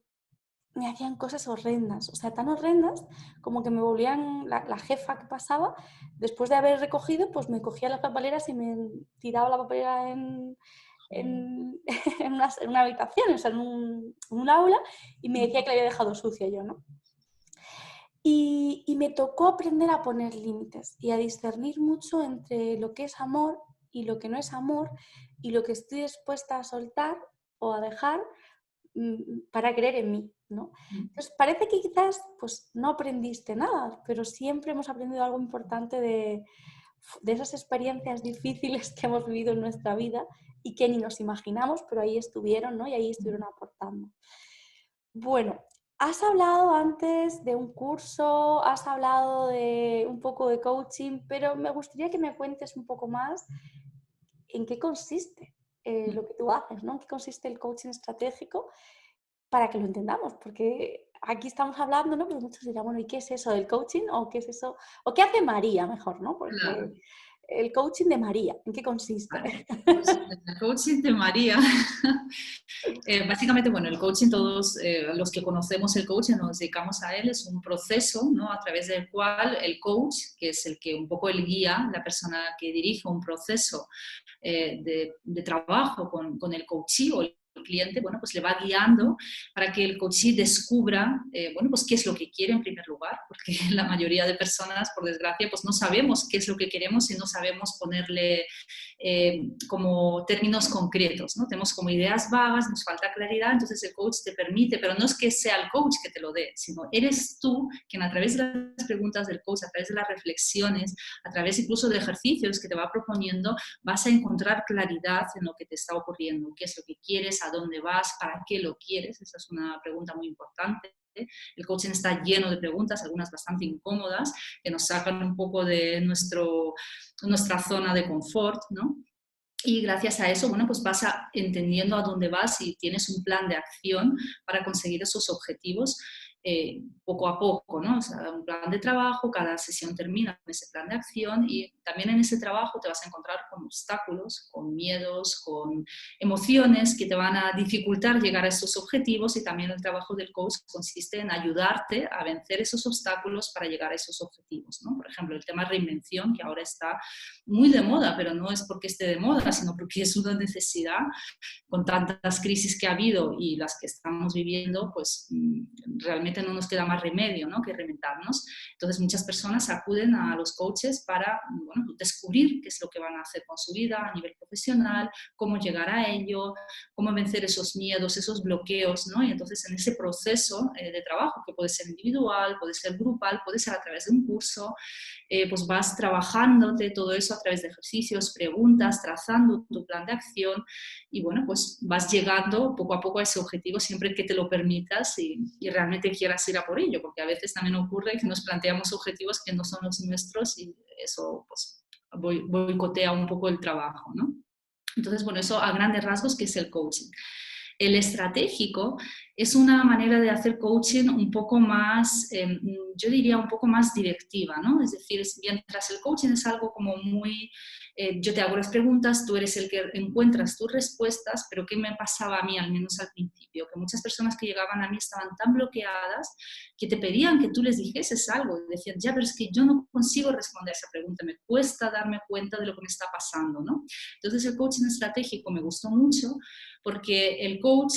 me hacían cosas horrendas, o sea, tan horrendas como que me volvían, la jefa que pasaba, después de haber recogido, pues me cogía las papeleras y me tiraba la papelera en, en una habitación, o sea, en un aula, y me decía que la había dejado sucia yo, ¿no? Y me tocó aprender a poner límites y a discernir mucho entre lo que es amor y lo que no es amor y lo que estoy dispuesta a soltar o a dejar para creer en mí, ¿no? Entonces, parece que quizás pues, no aprendiste nada, pero siempre hemos aprendido algo importante de esas experiencias difíciles que hemos vivido en nuestra vida y que ni nos imaginamos, pero ahí estuvieron, ¿no? Y ahí estuvieron aportando. Bueno, has hablado antes de un curso, has hablado de un poco de coaching, pero me gustaría que me cuentes un poco más en qué consiste lo que tú haces, ¿no? En qué consiste el coaching estratégico para que lo entendamos, porque aquí estamos hablando, ¿no? Pero muchos dirán, bueno, ¿y qué es eso del coaching? ¿O qué es eso? ¿O qué hace María mejor, ¿no? Porque Claro. el coaching de María, ¿en qué consiste? Vale. Pues el coaching de María, básicamente, bueno, el coaching, todos los que conocemos el coaching, nos dedicamos a él, es un proceso, ¿no? A través del cual el coach, que es el que un poco el guía, la persona que dirige un proceso de trabajo con el coachee o el cliente, bueno, pues le va guiando para que el coachee descubra, bueno, pues qué es lo que quiere en primer lugar, porque la mayoría de personas, por desgracia, pues no sabemos qué es lo que queremos y no sabemos ponerle como términos concretos, ¿no? Tenemos como ideas vagas, nos falta claridad, entonces el coach te permite, pero no es que sea el coach que te lo dé, sino eres tú quien a través de las preguntas del coach, a través de las reflexiones, a través incluso de ejercicios que te va proponiendo, vas a encontrar claridad en lo que te está ocurriendo, qué es lo que quieres, a dónde vas, para qué lo quieres. Esa es una pregunta muy importante. El coaching está lleno de preguntas, algunas bastante incómodas, que nos sacan un poco de nuestra zona de confort, ¿no? Y gracias a eso, bueno, pues vas entendiendo a dónde vas y tienes un plan de acción para conseguir esos objetivos poco a poco, ¿no? O sea, un plan de trabajo, cada sesión termina con ese plan de acción y también en ese trabajo te vas a encontrar con obstáculos, con miedos, con emociones que te van a dificultar llegar a esos objetivos y también el trabajo del coach consiste en ayudarte a vencer esos obstáculos para llegar a esos objetivos, ¿no? Por ejemplo, el tema reinvención, que ahora está muy de moda, pero no es porque esté de moda, sino porque es una necesidad con tantas crisis que ha habido y las que estamos viviendo, pues realmente no nos queda más remedio, ¿no? Que reinventarnos. Entonces muchas personas acuden a los coaches para, bueno, descubrir qué es lo que van a hacer con su vida a nivel profesional, cómo llegar a ello, cómo vencer esos miedos, esos bloqueos, ¿no? Y entonces en ese proceso de trabajo, que puede ser individual, puede ser grupal, puede ser a través de un curso, pues vas trabajándote todo eso a través de ejercicios, preguntas, trazando tu plan de acción y bueno, pues vas llegando poco a poco a ese objetivo siempre que te lo permitas y realmente quieras ir a por ello, porque a veces también ocurre que nos planteamos objetivos que no son los nuestros y eso pues boicotea un poco el trabajo, ¿no? Entonces, bueno, eso a grandes rasgos, ¿qué es el coaching? El estratégico es una manera de hacer coaching un poco más, yo diría un poco más directiva, ¿no? Es decir, mientras el coaching es algo como muy, yo te hago las preguntas, tú eres el que encuentras tus respuestas, pero ¿qué me pasaba a mí, al menos al principio? Que muchas personas que llegaban a mí estaban tan bloqueadas que te pedían que tú les dijeses algo, y decían, ya, pero es que yo no consigo responder a esa pregunta, me cuesta darme cuenta de lo que me está pasando, ¿no? Entonces el coaching estratégico me gustó mucho porque el coach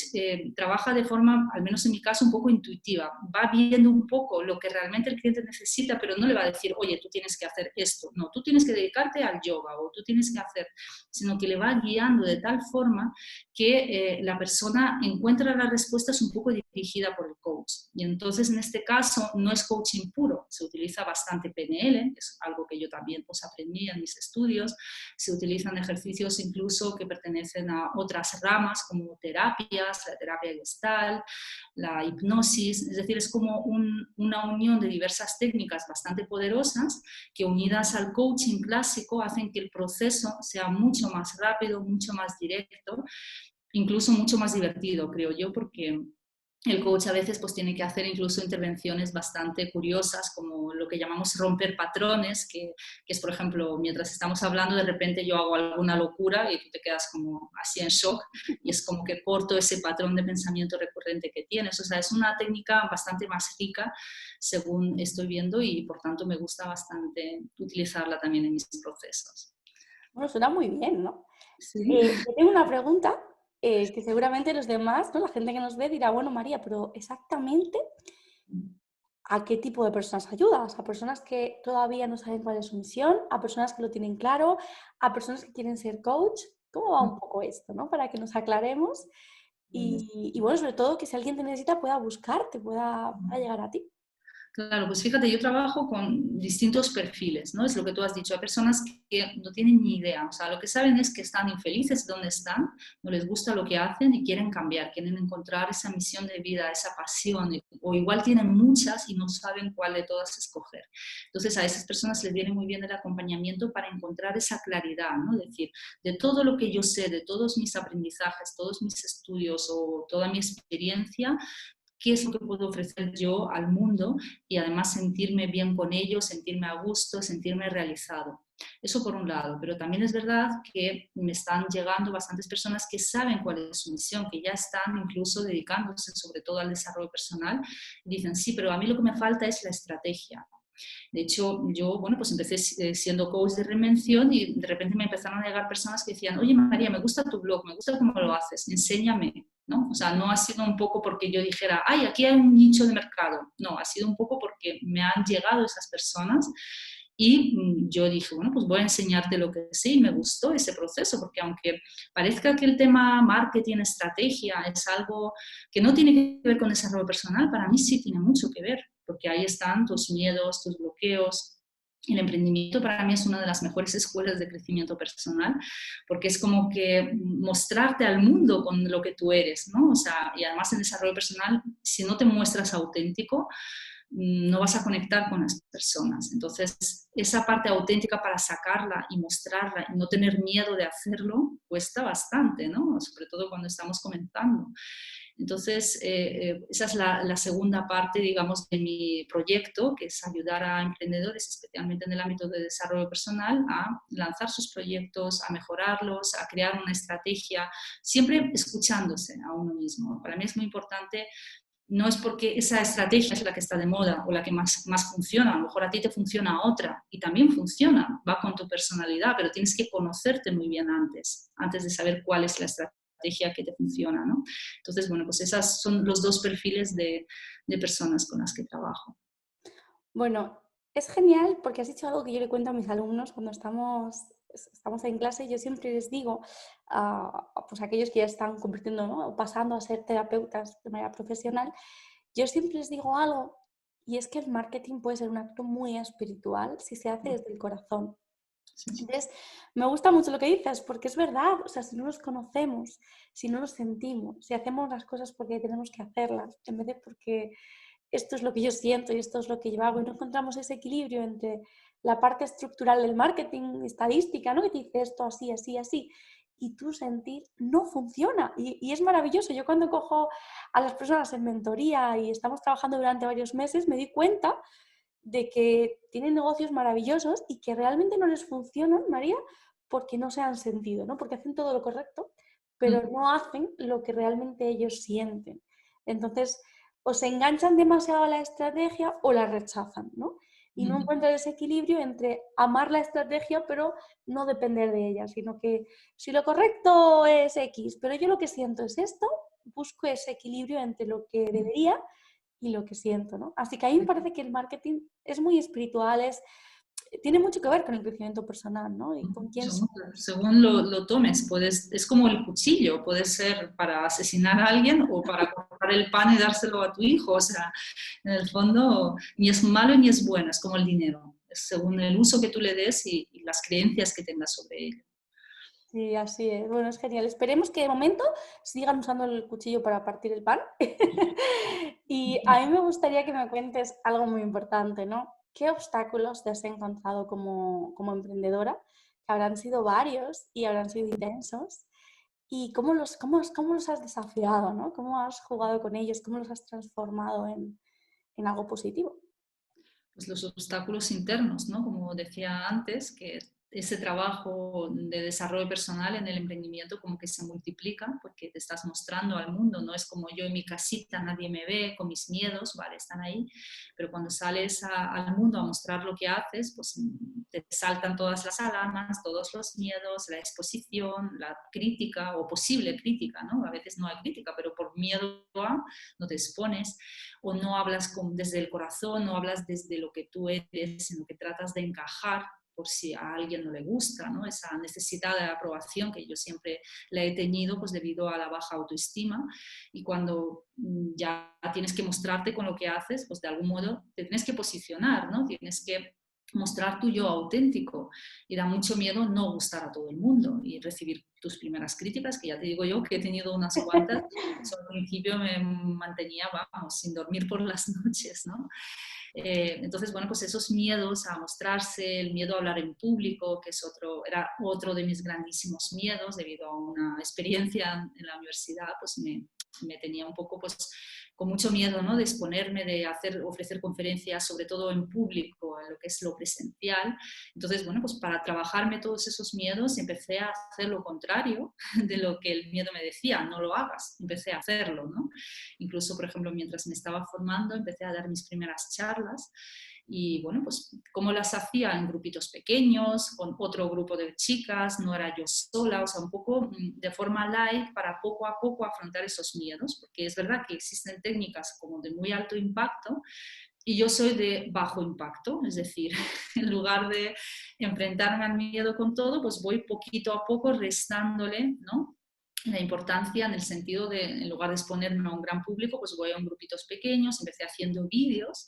trabaja de forma, al menos en mi caso, un poco intuitiva. Va viendo un poco lo que realmente el cliente necesita, pero no le va a decir, oye, tú tienes que hacer esto. No, tú tienes que dedicarte al yoga o tú tienes que hacer, sino que le va guiando de tal forma que la persona encuentra las respuestas un poco dirigida por el coach. Y entonces, en este caso, no es coaching puro, se utiliza bastante PNL, que es algo que yo también pues, aprendí en mis estudios, se utilizan ejercicios incluso que pertenecen a otras ramas como terapias, la terapia gestal, la hipnosis, es decir, es como una unión de diversas técnicas bastante poderosas que unidas al coaching clásico hacen que el proceso sea mucho más rápido, mucho más directo, incluso mucho más divertido, creo yo, porque el coach a veces pues tiene que hacer incluso intervenciones bastante curiosas, como lo que llamamos romper patrones, que es, por ejemplo, mientras estamos hablando, de repente yo hago alguna locura y tú te quedas como así en shock y es como que corto ese patrón de pensamiento recurrente que tienes. O sea, es una técnica bastante más rica, según estoy viendo, y por tanto me gusta bastante utilizarla también en mis procesos. Bueno, suena muy bien, ¿no? Sí. Yo tengo una pregunta que seguramente los demás, ¿no? La gente que nos ve dirá, bueno, María, pero exactamente ¿a qué tipo de personas ayudas? ¿A personas que todavía no saben cuál es su misión? ¿A personas que lo tienen claro? ¿A personas que quieren ser coach? ¿Cómo va un poco esto, ¿no? Para que nos aclaremos y bueno, sobre todo que si alguien te necesita pueda buscarte, pueda llegar a ti. Claro, pues fíjate, yo trabajo con distintos perfiles, ¿no? Es lo que tú has dicho. Hay personas que no tienen ni idea, o sea, lo que saben es que están infelices donde están, no les gusta lo que hacen y quieren cambiar, quieren encontrar esa misión de vida, esa pasión, o igual tienen muchas y no saben cuál de todas escoger. Entonces, a esas personas les viene muy bien el acompañamiento para encontrar esa claridad, ¿no? Es decir, de todo lo que yo sé, de todos mis aprendizajes, todos mis estudios o toda mi experiencia, qué es lo que puedo ofrecer yo al mundo y además sentirme bien con ellos, sentirme a gusto, sentirme realizado. Eso por un lado, pero también es verdad que me están llegando bastantes personas que saben cuál es su misión, que ya están incluso dedicándose sobre todo al desarrollo personal y dicen, sí, pero a mí lo que me falta es la estrategia. De hecho, yo, bueno, pues empecé siendo coach de reinvención y de repente me empezaron a llegar personas que decían, oye María, me gusta tu blog, me gusta cómo lo haces, enséñame, ¿no? O sea, no ha sido un poco porque yo dijera, ay, aquí hay un nicho de mercado. No, ha sido un poco porque me han llegado esas personas y yo dije, bueno, pues voy a enseñarte lo que sé y me gustó ese proceso, porque aunque parezca que el tema marketing, estrategia, es algo que no tiene que ver con desarrollo personal, para mí sí tiene mucho que ver, porque ahí están tus miedos, tus bloqueos. El emprendimiento para mí es una de las mejores escuelas de crecimiento personal, porque es como que mostrarte al mundo con lo que tú eres, ¿no? O sea, y además en desarrollo personal, si no te muestras auténtico, no vas a conectar con las personas. Entonces, esa parte auténtica para sacarla y mostrarla y no tener miedo de hacerlo, cuesta bastante, ¿no? Sobre todo cuando estamos comenzando. Entonces, esa es la segunda parte, digamos, de mi proyecto, que es ayudar a emprendedores, especialmente en el ámbito de desarrollo personal, a lanzar sus proyectos, a mejorarlos, a crear una estrategia, siempre escuchándose a uno mismo. Para mí es muy importante, no es porque esa estrategia es la que está de moda o la que más funciona, a lo mejor a ti te funciona otra y también funciona, va con tu personalidad, pero tienes que conocerte muy bien antes de saber cuál es la estrategia que te funciona, ¿no? Entonces, bueno, pues esos son los dos perfiles de personas con las que trabajo. Bueno, es genial porque has dicho algo que yo le cuento a mis alumnos cuando estamos en clase. Yo siempre les digo, pues a aquellos que ya están convirtiendo, ¿no? O pasando a ser terapeutas de manera profesional, yo siempre les digo algo y es que el marketing puede ser un acto muy espiritual si se hace desde el corazón. Sí, sí. Entonces, me gusta mucho lo que dices porque es verdad, o sea, si no nos conocemos, si no nos sentimos, si hacemos las cosas porque tenemos que hacerlas, en vez de porque esto es lo que yo siento y esto es lo que yo hago, y no encontramos ese equilibrio entre la parte estructural del marketing, estadística, ¿no? Que te dice esto así, así, así, y tu sentir no funciona. Y es maravilloso. Yo cuando cojo a las personas en mentoría y estamos trabajando durante varios meses, me di cuenta de que tienen negocios maravillosos y que realmente no les funcionan, María, porque no se han sentido, ¿no? Porque hacen todo lo correcto, pero Mm, no hacen lo que realmente ellos sienten. Entonces, o se enganchan demasiado a la estrategia o la rechazan, ¿no? Y no ujú. encuentran ese equilibrio entre amar la estrategia, pero no depender de ella, sino que si lo correcto es X, pero yo lo que siento es esto, busco ese equilibrio entre lo que debería y lo que siento, ¿no? Así que a mí me parece que el marketing es muy espiritual, tiene mucho que ver con el crecimiento personal, ¿no? Y con quién Según, somos. según lo tomes, es como el cuchillo, puede ser para asesinar a alguien o para cortar el pan y dárselo a tu hijo, o sea, en el fondo ni es malo ni es bueno, es como el dinero, es según el uso que tú le des y las creencias que tengas sobre ello. Sí, así es. Bueno, es genial. Esperemos que de momento sigan usando el cuchillo para partir el pan. Y a mí me gustaría que me cuentes algo muy importante, ¿no? ¿Qué obstáculos te has encontrado como emprendedora? Que habrán sido varios y habrán sido intensos. ¿Y cómo los has desafiado, ¿no? ¿Cómo has jugado con ellos? ¿Cómo los has transformado en algo positivo? Pues los obstáculos internos, ¿no? Como decía antes, que ese trabajo de desarrollo personal en el emprendimiento como que se multiplica porque te estás mostrando al mundo, no es como yo en mi casita, nadie me ve con mis miedos, vale, están ahí, pero cuando sales al mundo a mostrar lo que haces, pues te saltan todas las alarmas, todos los miedos, la exposición, la crítica o posible crítica, ¿no? A veces no hay crítica, pero por miedo a no te expones o no hablas desde el corazón, no hablas desde lo que tú eres, sino que tratas de encajar por si a alguien no le gusta, ¿no? Esa necesidad de aprobación que yo siempre la he tenido pues debido a la baja autoestima y cuando ya tienes que mostrarte con lo que haces, pues de algún modo te tienes que posicionar, ¿no? Tienes que mostrar tu yo auténtico y da mucho miedo no gustar a todo el mundo y recibir tus primeras críticas, que ya te digo yo que he tenido unas cuantas, eso al principio me mantenía, vamos, sin dormir por las noches, ¿no? Entonces, bueno, pues esos miedos a mostrarse, el miedo a hablar en público, que era otro de mis grandísimos miedos debido a una experiencia en la universidad, pues me tenía un poco pues con mucho miedo, ¿no? De exponerme, de ofrecer conferencias, sobre todo en público, en lo que es lo presencial. Entonces, bueno, pues para trabajarme todos esos miedos empecé a hacer lo contrario de lo que el miedo me decía, no lo hagas, empecé a hacerlo, ¿no? Incluso, por ejemplo, mientras me estaba formando, empecé a dar mis primeras charlas y, bueno, pues cómo las hacía en grupitos pequeños, con otro grupo de chicas, no era yo sola, o sea, un poco de forma light para poco a poco afrontar esos miedos, porque es verdad que existen técnicas como de muy alto impacto y yo soy de bajo impacto, es decir, en lugar de enfrentarme al miedo con todo, pues voy poquito a poco restándole, ¿no? La importancia en el sentido de, en lugar de exponerme a un gran público, pues voy a un grupitos pequeños, empecé haciendo vídeos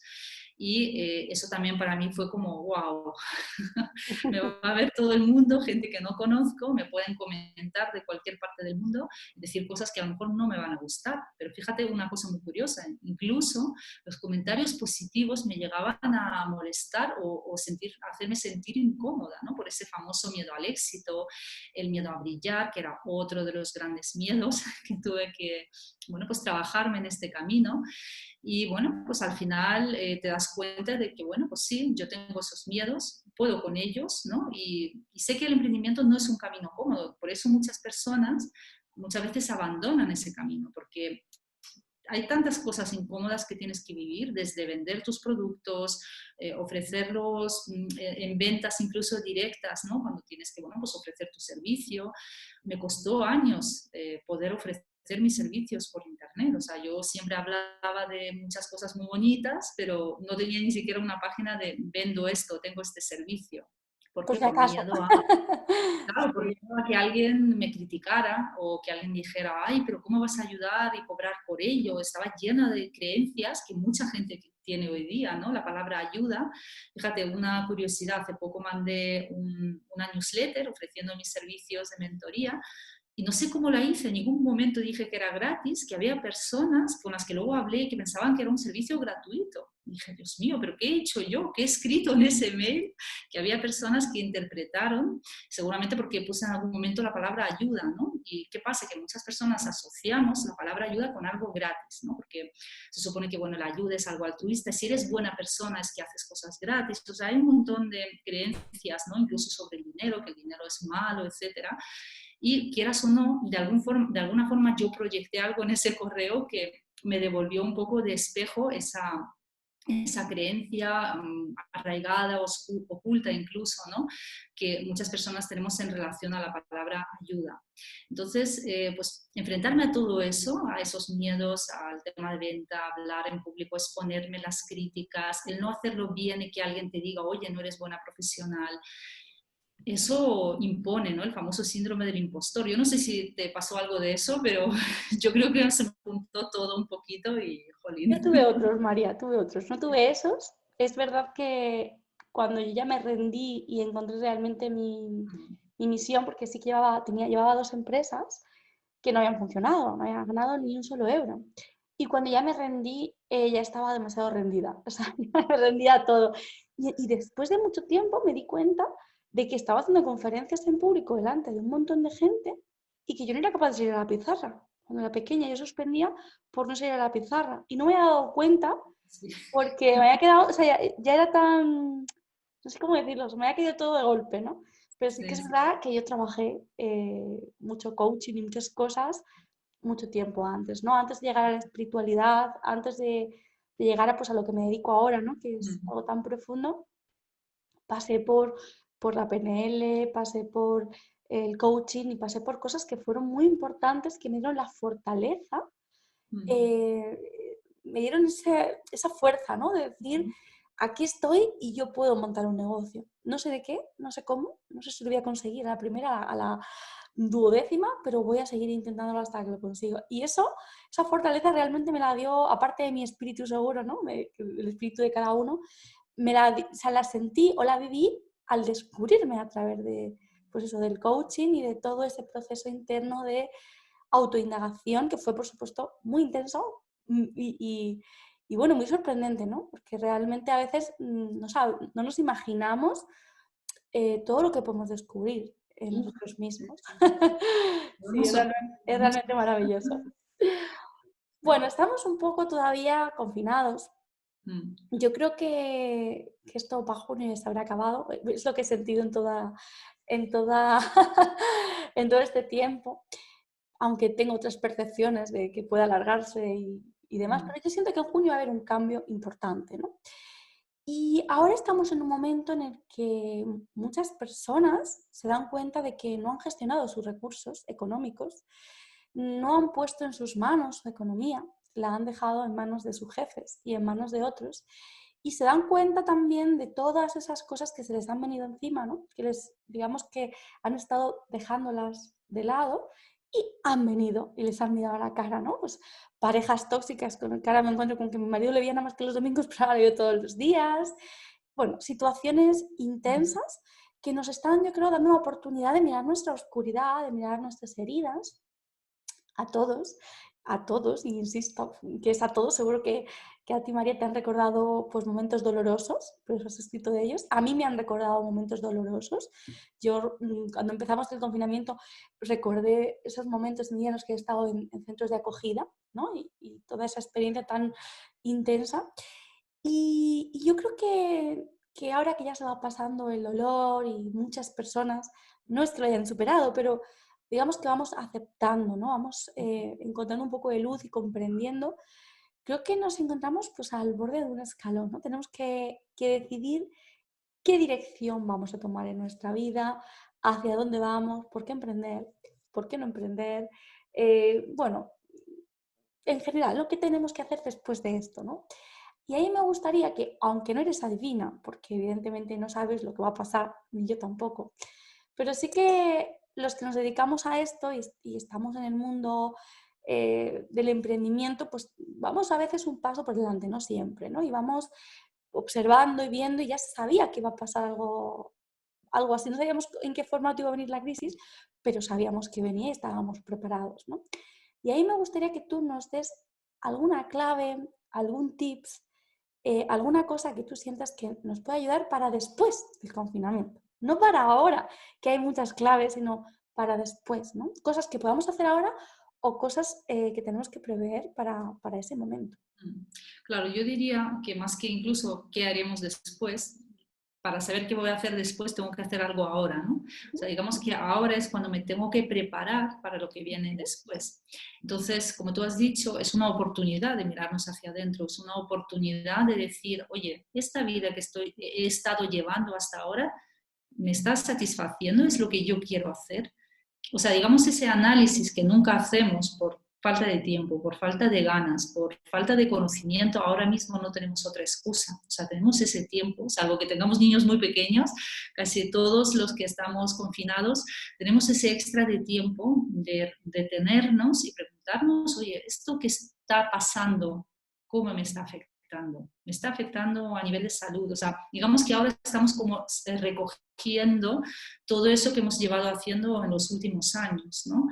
y eso también para mí fue como, wow, me va a ver todo el mundo, gente que no conozco, me pueden comentar de cualquier parte del mundo y decir cosas que a lo mejor no me van a gustar. Pero fíjate una cosa muy curiosa, incluso los comentarios positivos me llegaban a molestar o hacerme sentir incómoda, ¿no? Por ese famoso miedo al éxito, el miedo a brillar, que era otro de los grandes miedos que tuve que, bueno, pues trabajarme en este camino. Y bueno, pues al final te das cuenta de que, bueno, pues sí, yo tengo esos miedos, puedo con ellos, ¿no? Y sé que el emprendimiento no es un camino cómodo, por eso muchas personas muchas veces abandonan ese camino, porque hay tantas cosas incómodas que tienes que vivir, desde vender tus productos, ofrecerlos en ventas incluso directas, ¿no? Cuando tienes que, bueno, pues ofrecer tu servicio. Me costó años poder ofrecer mis servicios por internet. O sea, yo siempre hablaba de muchas cosas muy bonitas, pero no tenía ni siquiera una página de vendo esto, tengo este servicio. ¿Por Por qué? si Por acaso. miedo a, claro, por miedo a que alguien me criticara o que alguien dijera, ay, pero ¿cómo vas a ayudar y cobrar por ello? Estaba llena de creencias que mucha gente tiene hoy día, ¿no? La palabra ayuda. Fíjate, una curiosidad, hace poco mandé una newsletter ofreciendo mis servicios de mentoría y no sé cómo la hice, en ningún momento dije que era gratis, que había personas con las que luego hablé que pensaban que era un servicio gratuito. dije, Dios mío, ¿pero qué he hecho yo? ¿Qué he escrito en ese mail? Que había personas que interpretaron, seguramente porque puse en algún momento la palabra ayuda, ¿no? ¿Y qué pasa? Que muchas personas asociamos la palabra ayuda con algo gratis, ¿no? Porque se supone que, bueno, la ayuda es algo altruista. Si eres buena persona es que haces cosas gratis. O sea, hay un montón de creencias, ¿no? Incluso sobre el dinero, que el dinero es malo, etcétera. Y quieras o no, de alguna forma yo proyecté algo en ese correo que me devolvió un poco de espejo esa creencia arraigada, oculta incluso, ¿no? Que muchas personas tenemos en relación a la palabra ayuda. Entonces, pues enfrentarme a todo eso, a esos miedos, al tema de venta, hablar en público, exponerme las críticas, el no hacerlo bien y que alguien te diga, oye, no eres buena profesional, eso impone, ¿no? El famoso síndrome del impostor. Yo no sé si te pasó algo de eso, pero yo creo que se me juntó todo un poquito y, Yo jolín. tuve otros, María, tuve otros. No tuve esos. Es verdad que cuando yo ya me rendí y encontré realmente mi misión, porque sí que llevaba 2 empresas que no habían funcionado, no habían ganado ni un solo euro. Y cuando ya me rendí, ya estaba demasiado rendida, o sea, ya me rendía a todo. Y después de mucho tiempo me di cuenta de que estaba haciendo conferencias en público delante de un montón de gente y que yo no era capaz de salir a la pizarra. Cuando era pequeña yo suspendía por no salir a la pizarra y no me había dado cuenta Sí. porque me había quedado, o sea, ya era tan, no sé cómo decirlo, se me había quedado todo de golpe, ¿no? Pero sí que Sí, es sí. verdad que yo trabajé mucho coaching y muchas cosas mucho tiempo antes, ¿no? Antes de llegar a la espiritualidad, antes de llegar a, pues, a lo que me dedico ahora, ¿no? Que es Mm. algo tan profundo, pasé por la PNL, pasé por el coaching y pasé por cosas que fueron muy importantes, que me dieron la fortaleza, Mm. eh, me dieron esa fuerza, ¿no? De decir, aquí estoy y yo puedo montar un negocio. No sé de qué, no sé cómo, no sé si lo voy a conseguir a la primera, a la duodécima, pero voy a seguir intentándolo hasta que lo consiga. Y esa fortaleza realmente me la dio, aparte de mi espíritu seguro, ¿no? El espíritu de cada uno, o sea, la sentí o la viví al descubrirme a través de, pues eso, del coaching y de todo ese proceso interno de autoindagación que fue, por supuesto, muy intenso y bueno, muy sorprendente, ¿no? Porque realmente a veces no nos imaginamos todo lo que podemos descubrir en Uf, nosotros sí, mismos. sí. Sí, Podemos es sorprendernos. realmente maravilloso. Bueno, estamos un poco todavía confinados. Mm. Yo creo que esto para junio ya se habrá acabado. Es lo que he sentido en toda, en todo este tiempo. Aunque tengo otras percepciones de que puede alargarse y demás, Mm. pero yo siento que en junio va a haber un cambio importante, ¿no? Y ahora estamos en un momento en el que muchas personas se dan cuenta de que no han gestionado sus recursos económicos, no han puesto en sus manos su economía, la han dejado en manos de sus jefes y en manos de otros. Y se dan cuenta también de todas esas cosas que se les han venido encima, ¿no? Que digamos que han estado dejándolas de lado y han venido y les han mirado a la cara, ¿no? Pues parejas tóxicas con el que ahora me encuentro con que mi marido le veía nada más que los domingos, pero ahora le veo todos los días. Bueno, situaciones intensas que nos están, yo creo, dando una oportunidad de mirar nuestra oscuridad, de mirar nuestras heridas a todos, y insisto, que es a todos, seguro que a ti, María, te han recordado pues, momentos dolorosos, por eso has escrito de ellos. A mí me han recordado momentos dolorosos. Yo, cuando empezamos el confinamiento, recordé esos momentos en los que he estado en centros de acogida, ¿no? Y toda esa experiencia tan intensa. Y yo creo que ahora que ya se va pasando el dolor y muchas personas, no es que lo hayan superado, pero digamos que vamos aceptando, ¿no? Vamos encontrando un poco de luz y comprendiendo. Creo que nos encontramos pues al borde de un escalón, ¿no? Tenemos que decidir qué dirección vamos a tomar en nuestra vida, hacia dónde vamos, por qué no emprender. Bueno, en general, lo que tenemos que hacer después de esto, ¿no? Y ahí me gustaría que, aunque no eres adivina, porque evidentemente no sabes lo que va a pasar, ni yo tampoco, pero sí que los que nos dedicamos a esto y estamos en el mundo del emprendimiento, pues vamos a veces un paso por delante, no siempre, ¿no? Y vamos observando y viendo y ya se sabía que iba a pasar algo así. No sabíamos en qué formato iba a venir la crisis, pero sabíamos que venía y estábamos preparados, ¿no? Y ahí me gustaría que tú nos des alguna clave, algún tips alguna cosa que tú sientas que nos puede ayudar para después del confinamiento. No para ahora, que hay muchas claves, sino para después, ¿no? Cosas que podamos hacer ahora o cosas que tenemos que prever para ese momento. Claro, yo diría que más que incluso qué haremos después, para saber qué voy a hacer después tengo que hacer algo ahora, ¿no? O sea, digamos que ahora es cuando me tengo que preparar para lo que viene después. Entonces, como tú has dicho, es una oportunidad de mirarnos hacia adentro, es una oportunidad de decir, oye, esta vida que he estado llevando hasta ahora, ¿me está satisfaciendo? ¿Es lo que yo quiero hacer? O sea, digamos ese análisis que nunca hacemos por falta de tiempo, por falta de ganas, por falta de conocimiento, ahora mismo no tenemos otra excusa. O sea, tenemos ese tiempo, salvo que tengamos niños muy pequeños, casi todos los que estamos confinados, tenemos ese extra de tiempo de detenernos y preguntarnos, oye, ¿esto que está pasando, cómo me está afectando? Me está afectando a nivel de salud. O sea, digamos que ahora estamos como recogiendo todo eso que hemos llevado haciendo en los últimos años, ¿no?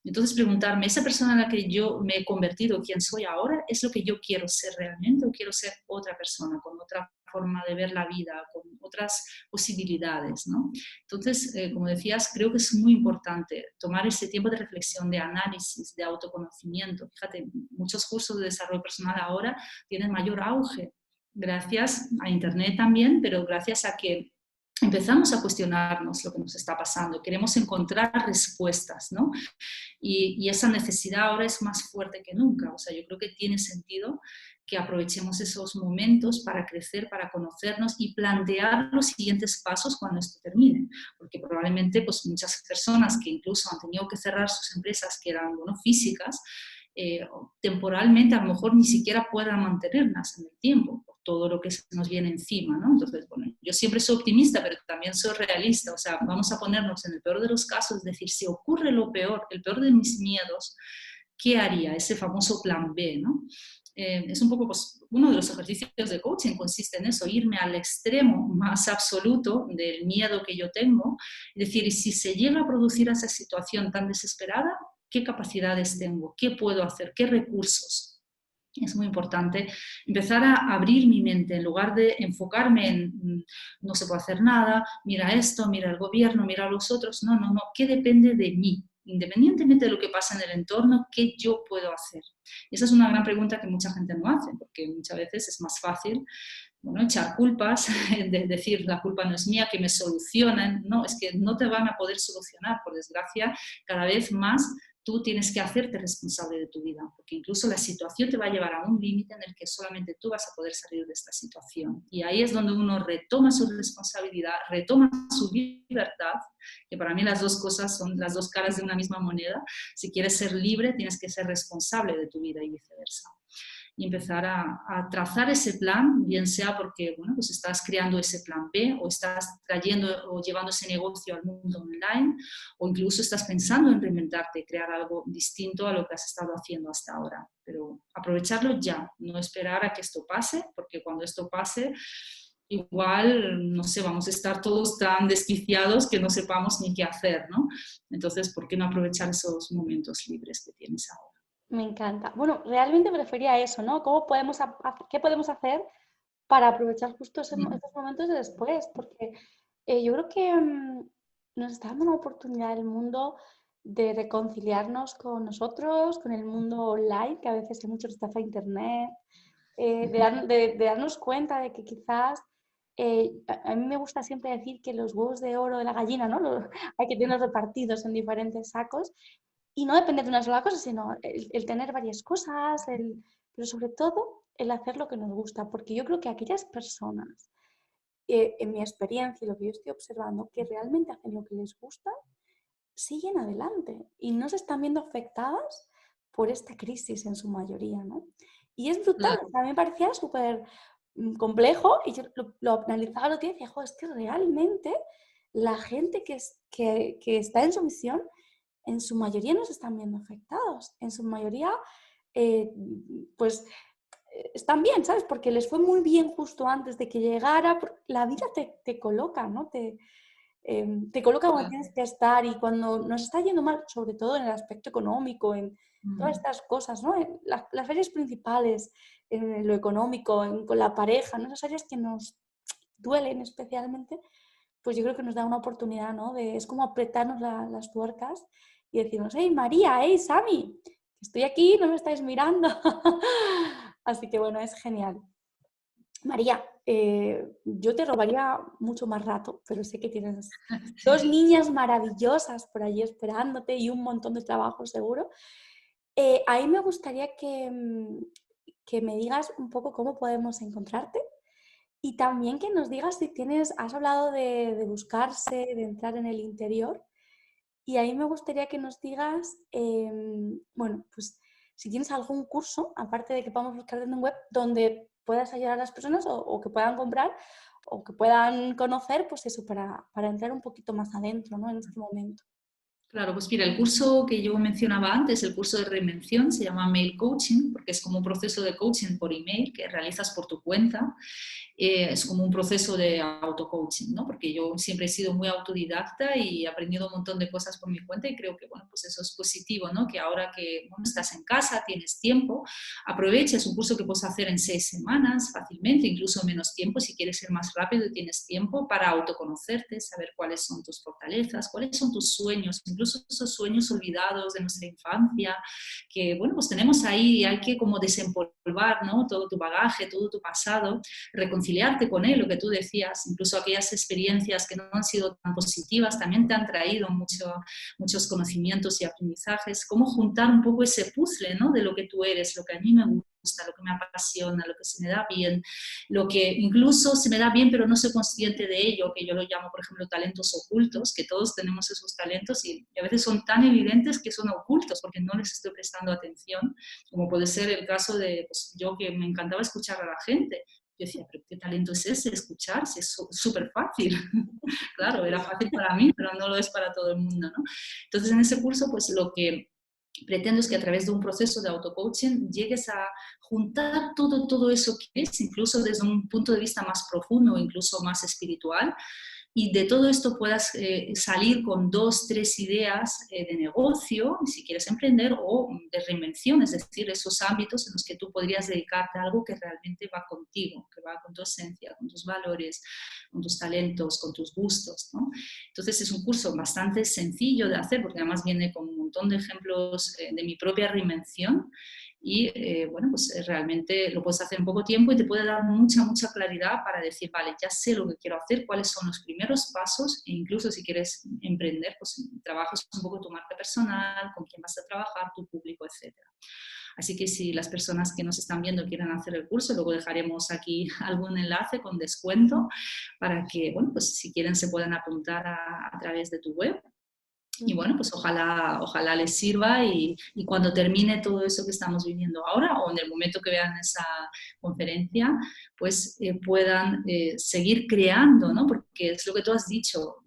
Entonces preguntarme, ¿esa persona en la que yo me he convertido, quién soy ahora, es lo que yo quiero ser realmente o quiero ser otra persona, con otra forma de ver la vida, con otras posibilidades, ¿no? Entonces, como decías, creo que es muy importante tomar ese tiempo de reflexión, de análisis, de autoconocimiento. Fíjate, muchos cursos de desarrollo personal ahora tienen mayor auge, gracias a Internet también, pero gracias a que empezamos a cuestionarnos lo que nos está pasando, queremos encontrar respuestas, ¿no? Y esa necesidad ahora es más fuerte que nunca. O sea, yo creo que tiene sentido que aprovechemos esos momentos para crecer, para conocernos y plantear los siguientes pasos cuando esto termine. Porque probablemente pues, muchas personas que incluso han tenido que cerrar sus empresas que eran bueno, físicas, temporalmente a lo mejor ni siquiera puedan mantenerlas en el tiempo por todo lo que se nos viene encima, ¿no? Entonces, bueno, yo siempre soy optimista, pero también soy realista, o sea, vamos a ponernos en el peor de los casos, es decir, si ocurre lo peor, el peor de mis miedos, ¿qué haría? Ese famoso plan B, ¿no? Es un poco, pues, uno de los ejercicios de coaching consiste en eso, irme al extremo más absoluto del miedo que yo tengo, es decir, si se llega a producir esa situación tan desesperada, ¿qué capacidades tengo? ¿Qué puedo hacer? ¿Qué recursos? Es muy importante empezar a abrir mi mente en lugar de enfocarme en no se puede hacer nada, mira esto, mira el gobierno, mira a los otros. No, no, no. ¿Qué depende de mí? Independientemente de lo que pasa en el entorno, ¿qué yo puedo hacer? Esa es una gran pregunta que mucha gente no hace, porque muchas veces es más fácil bueno, echar culpas, de decir la culpa no es mía, que me solucionen. No, es que no te van a poder solucionar, por desgracia, cada vez más tú tienes que hacerte responsable de tu vida, porque incluso la situación te va a llevar a un límite en el que solamente tú vas a poder salir de esta situación. Y ahí es donde uno retoma su responsabilidad, retoma su libertad, que para mí las dos cosas son las dos caras de una misma moneda. Si quieres ser libre, tienes que ser responsable de tu vida y viceversa. Y empezar a trazar ese plan, bien sea porque bueno, pues estás creando ese plan B o estás trayendo o llevando ese negocio al mundo online o incluso estás pensando en reinventarte, crear algo distinto a lo que has estado haciendo hasta ahora. Pero aprovecharlo ya, no esperar a que esto pase, porque cuando esto pase, igual, no sé, vamos a estar todos tan desquiciados que no sepamos ni qué hacer, ¿no? Entonces, ¿por qué no aprovechar esos momentos libres que tienes ahora? Me encanta. Bueno, realmente me refería a eso, ¿no? ¿Qué podemos hacer para aprovechar justo estos momentos de después? Porque yo creo que nos está dando una oportunidad el mundo de reconciliarnos con nosotros, con el mundo online, que a veces hay mucha estafa a internet, de darnos cuenta de que quizás, a mí me gusta siempre decir que los huevos de oro de la gallina, ¿no? Hay que tenerlos repartidos en diferentes sacos y no depender de una sola cosa, sino el tener varias cosas, pero sobre todo el hacer lo que nos gusta, porque yo creo que aquellas personas, en mi experiencia y lo que yo estoy observando, que realmente hacen lo que les gusta, siguen adelante y no se están viendo afectadas por esta crisis en su mayoría, ¿no? Y es brutal, Claro. a mí me parecía súper complejo y yo lo analizaba lo que decía, es que realmente la gente que está en su misión en su mayoría no se están viendo afectados, en su mayoría eh, pues están bien, ¿sabes? Porque les fue muy bien justo antes de que llegara, la vida te coloca, ¿no? Te coloca donde Claro. tienes que estar y cuando nos está yendo mal, sobre todo en el aspecto económico, en todas estas cosas, ¿no? En las ferias principales, en lo económico, con la pareja, ¿no? Esas áreas que nos duelen especialmente, pues yo creo que nos da una oportunidad, ¿no? Es como apretarnos las tuercas y decirnos, hey María, hey Sami, estoy aquí, no me estáis mirando. Así que bueno, es genial. María, yo te robaría mucho más rato, pero sé que tienes dos niñas maravillosas por allí esperándote y un montón de trabajo seguro. Ahí me gustaría que me digas un poco cómo podemos encontrarte y también que nos digas si has hablado de buscarse, de entrar en el interior. Y ahí me gustaría que nos digas, bueno, pues si tienes algún curso, aparte de que podamos buscar en un web, donde puedas ayudar a las personas o que puedan comprar o que puedan conocer, pues eso, para entrar un poquito más adentro, ¿no? En este momento. Claro, pues mira, el curso que yo mencionaba antes, el curso de reinvención, se llama Mail Coaching, porque es como un proceso de coaching por email que realizas por tu cuenta. Es como un proceso de auto-coaching, ¿no? Porque yo siempre he sido muy autodidacta y he aprendido un montón de cosas por mi cuenta y creo que, bueno, pues eso es positivo, ¿no? Que ahora que bueno, estás en casa, tienes tiempo, aprovecha, es un curso que puedes hacer en 6 semanas fácilmente, incluso menos tiempo si quieres ser más rápido y tienes tiempo para autoconocerte, saber cuáles son tus fortalezas, cuáles son tus sueños, incluso esos sueños olvidados de nuestra infancia, que, bueno, pues tenemos ahí, hay que como desempolvar, ¿no? Todo tu bagaje, todo tu pasado, reconciliarte con él, lo que tú decías, incluso aquellas experiencias que no han sido tan positivas también te han traído muchos conocimientos y aprendizajes, cómo juntar un poco ese puzzle, ¿no? De lo que tú eres, lo que a mí me gusta, lo que me apasiona, lo que se me da bien, lo que incluso se me da bien pero no soy consciente de ello, que yo lo llamo, por ejemplo, talentos ocultos, que todos tenemos esos talentos y a veces son tan evidentes que son ocultos porque no les estoy prestando atención, como puede ser el caso de pues, yo que me encantaba escuchar a la gente. Yo decía, pero ¿qué talento es ese? Escuchar, si es súper fácil. Claro, era fácil para mí, pero no lo es para todo el mundo, ¿no? Entonces, en ese curso, pues lo que pretendo es que a través de un proceso de auto-coaching llegues a juntar todo eso que es, incluso desde un punto de vista más profundo, incluso más espiritual, y de todo esto puedas salir con 2, 3 ideas de negocio, si quieres emprender, o de reinvención, es decir, esos ámbitos en los que tú podrías dedicarte a algo que realmente va contigo, que va con tu esencia, con tus valores, con tus talentos, con tus gustos, ¿no? Entonces es un curso bastante sencillo de hacer, porque además viene con un montón de ejemplos de mi propia reinvención, y bueno, pues realmente lo puedes hacer en poco tiempo y te puede dar mucha claridad para decir, vale, ya sé lo que quiero hacer, cuáles son los primeros pasos e incluso si quieres emprender, pues trabajas un poco tu marca personal, con quién vas a trabajar, tu público, etcétera. Así que si las personas que nos están viendo quieren hacer el curso, luego dejaremos aquí algún enlace con descuento para que, bueno, pues si quieren se puedan apuntar a través de tu web. Y bueno, pues ojalá les sirva y cuando termine todo eso que estamos viviendo ahora o en el momento que vean esa conferencia, pues puedan seguir creando, ¿no? Porque es lo que tú has dicho,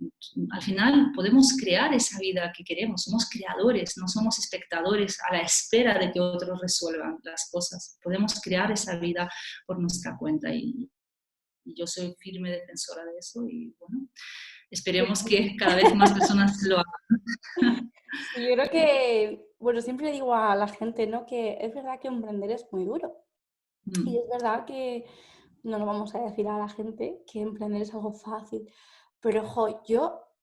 al final podemos crear esa vida que queremos, somos creadores, no somos espectadores a la espera de que otros resuelvan las cosas, podemos crear esa vida por nuestra cuenta y yo soy firme defensora de eso y bueno, esperemos que cada vez más personas lo hagan. Sí, yo creo que, bueno, siempre le digo a la gente, ¿no? Que es verdad que emprender es muy duro. Y Mm. es verdad que no nos vamos a decir a la gente que emprender es algo fácil. Pero, ojo,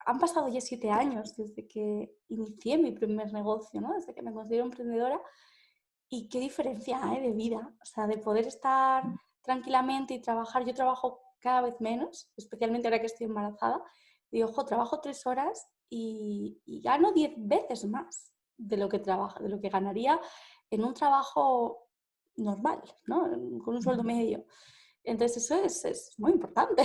han pasado ya 7 años desde que inicié mi primer negocio, ¿no? Desde que me considero emprendedora. Y qué diferencia hay de vida. O sea, de poder estar tranquilamente y trabajar. Yo trabajo cada vez menos, especialmente ahora que estoy embarazada. Y, ojo, trabajo 3 horas y gano 10 veces más de lo que ganaría en un trabajo normal, ¿no? Con un sueldo medio. Entonces eso es muy importante.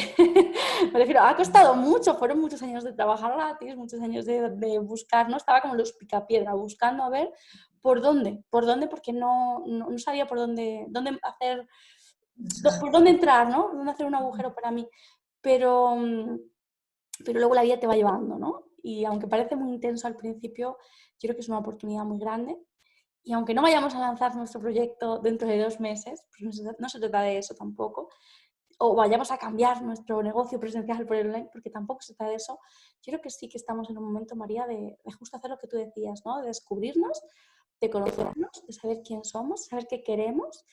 Me refiero, ha costado mucho, fueron muchos años de trabajar gratis, muchos años de buscar, ¿no? Estaba como los picapiedra, buscando a ver por dónde, porque no sabía por dónde hacer, por dónde entrar, ¿no? Dónde hacer un agujero para mí. Pero, pero luego la vida te va llevando, ¿no? Y aunque parece muy intenso al principio, yo creo que es una oportunidad muy grande. Y aunque no vayamos a lanzar nuestro proyecto dentro de 2 meses, pues no se trata de eso tampoco, o vayamos a cambiar nuestro negocio presencial por el online, porque tampoco se trata de eso, yo creo que sí que estamos en un momento, María, de justo hacer lo que tú decías, ¿no? De descubrirnos, de conocernos, de saber quién somos, saber qué queremos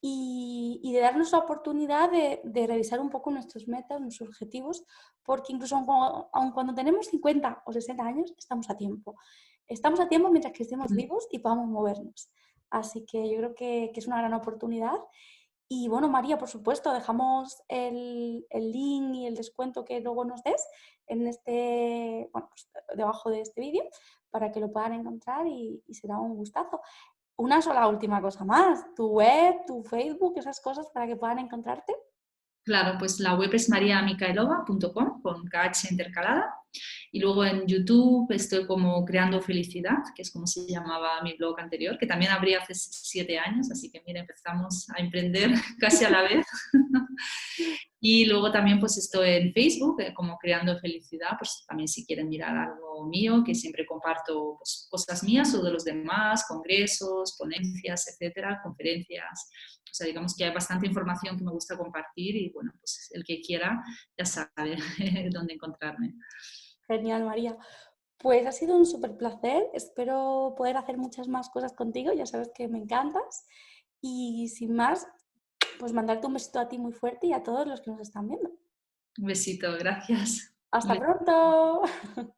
y de darnos la oportunidad de revisar un poco nuestros metas, nuestros objetivos, porque incluso aun cuando tenemos 50 o 60 años, estamos a tiempo. Estamos a tiempo mientras que estemos vivos y podamos movernos. Así que yo creo que es una gran oportunidad. Y bueno, María, por supuesto, dejamos el link y el descuento que luego nos des en bueno, pues debajo de este vídeo para que lo puedan encontrar y será un gustazo. Una sola última cosa más, tu web, tu Facebook, esas cosas para que puedan encontrarte. Claro, pues la web es mariamicaelova.com con KH intercalada. Y luego en YouTube estoy como Creando Felicidad, que es como se llamaba mi blog anterior, que también abrí hace 7 años, así que mira, empezamos a emprender casi a la vez. Y luego también pues estoy en Facebook como Creando Felicidad, pues también si quieren mirar algo mío, que siempre comparto pues, cosas mías o de los demás, congresos, ponencias, etcétera, conferencias. O sea, digamos que hay bastante información que me gusta compartir y bueno, pues el que quiera ya sabe dónde encontrarme. Genial, María. Pues ha sido un súper placer. Espero poder hacer muchas más cosas contigo. Ya sabes que me encantas. Y sin más, pues mandarte un besito a ti muy fuerte y a todos los que nos están viendo. Un besito, gracias. Un ¡Hasta besito. pronto!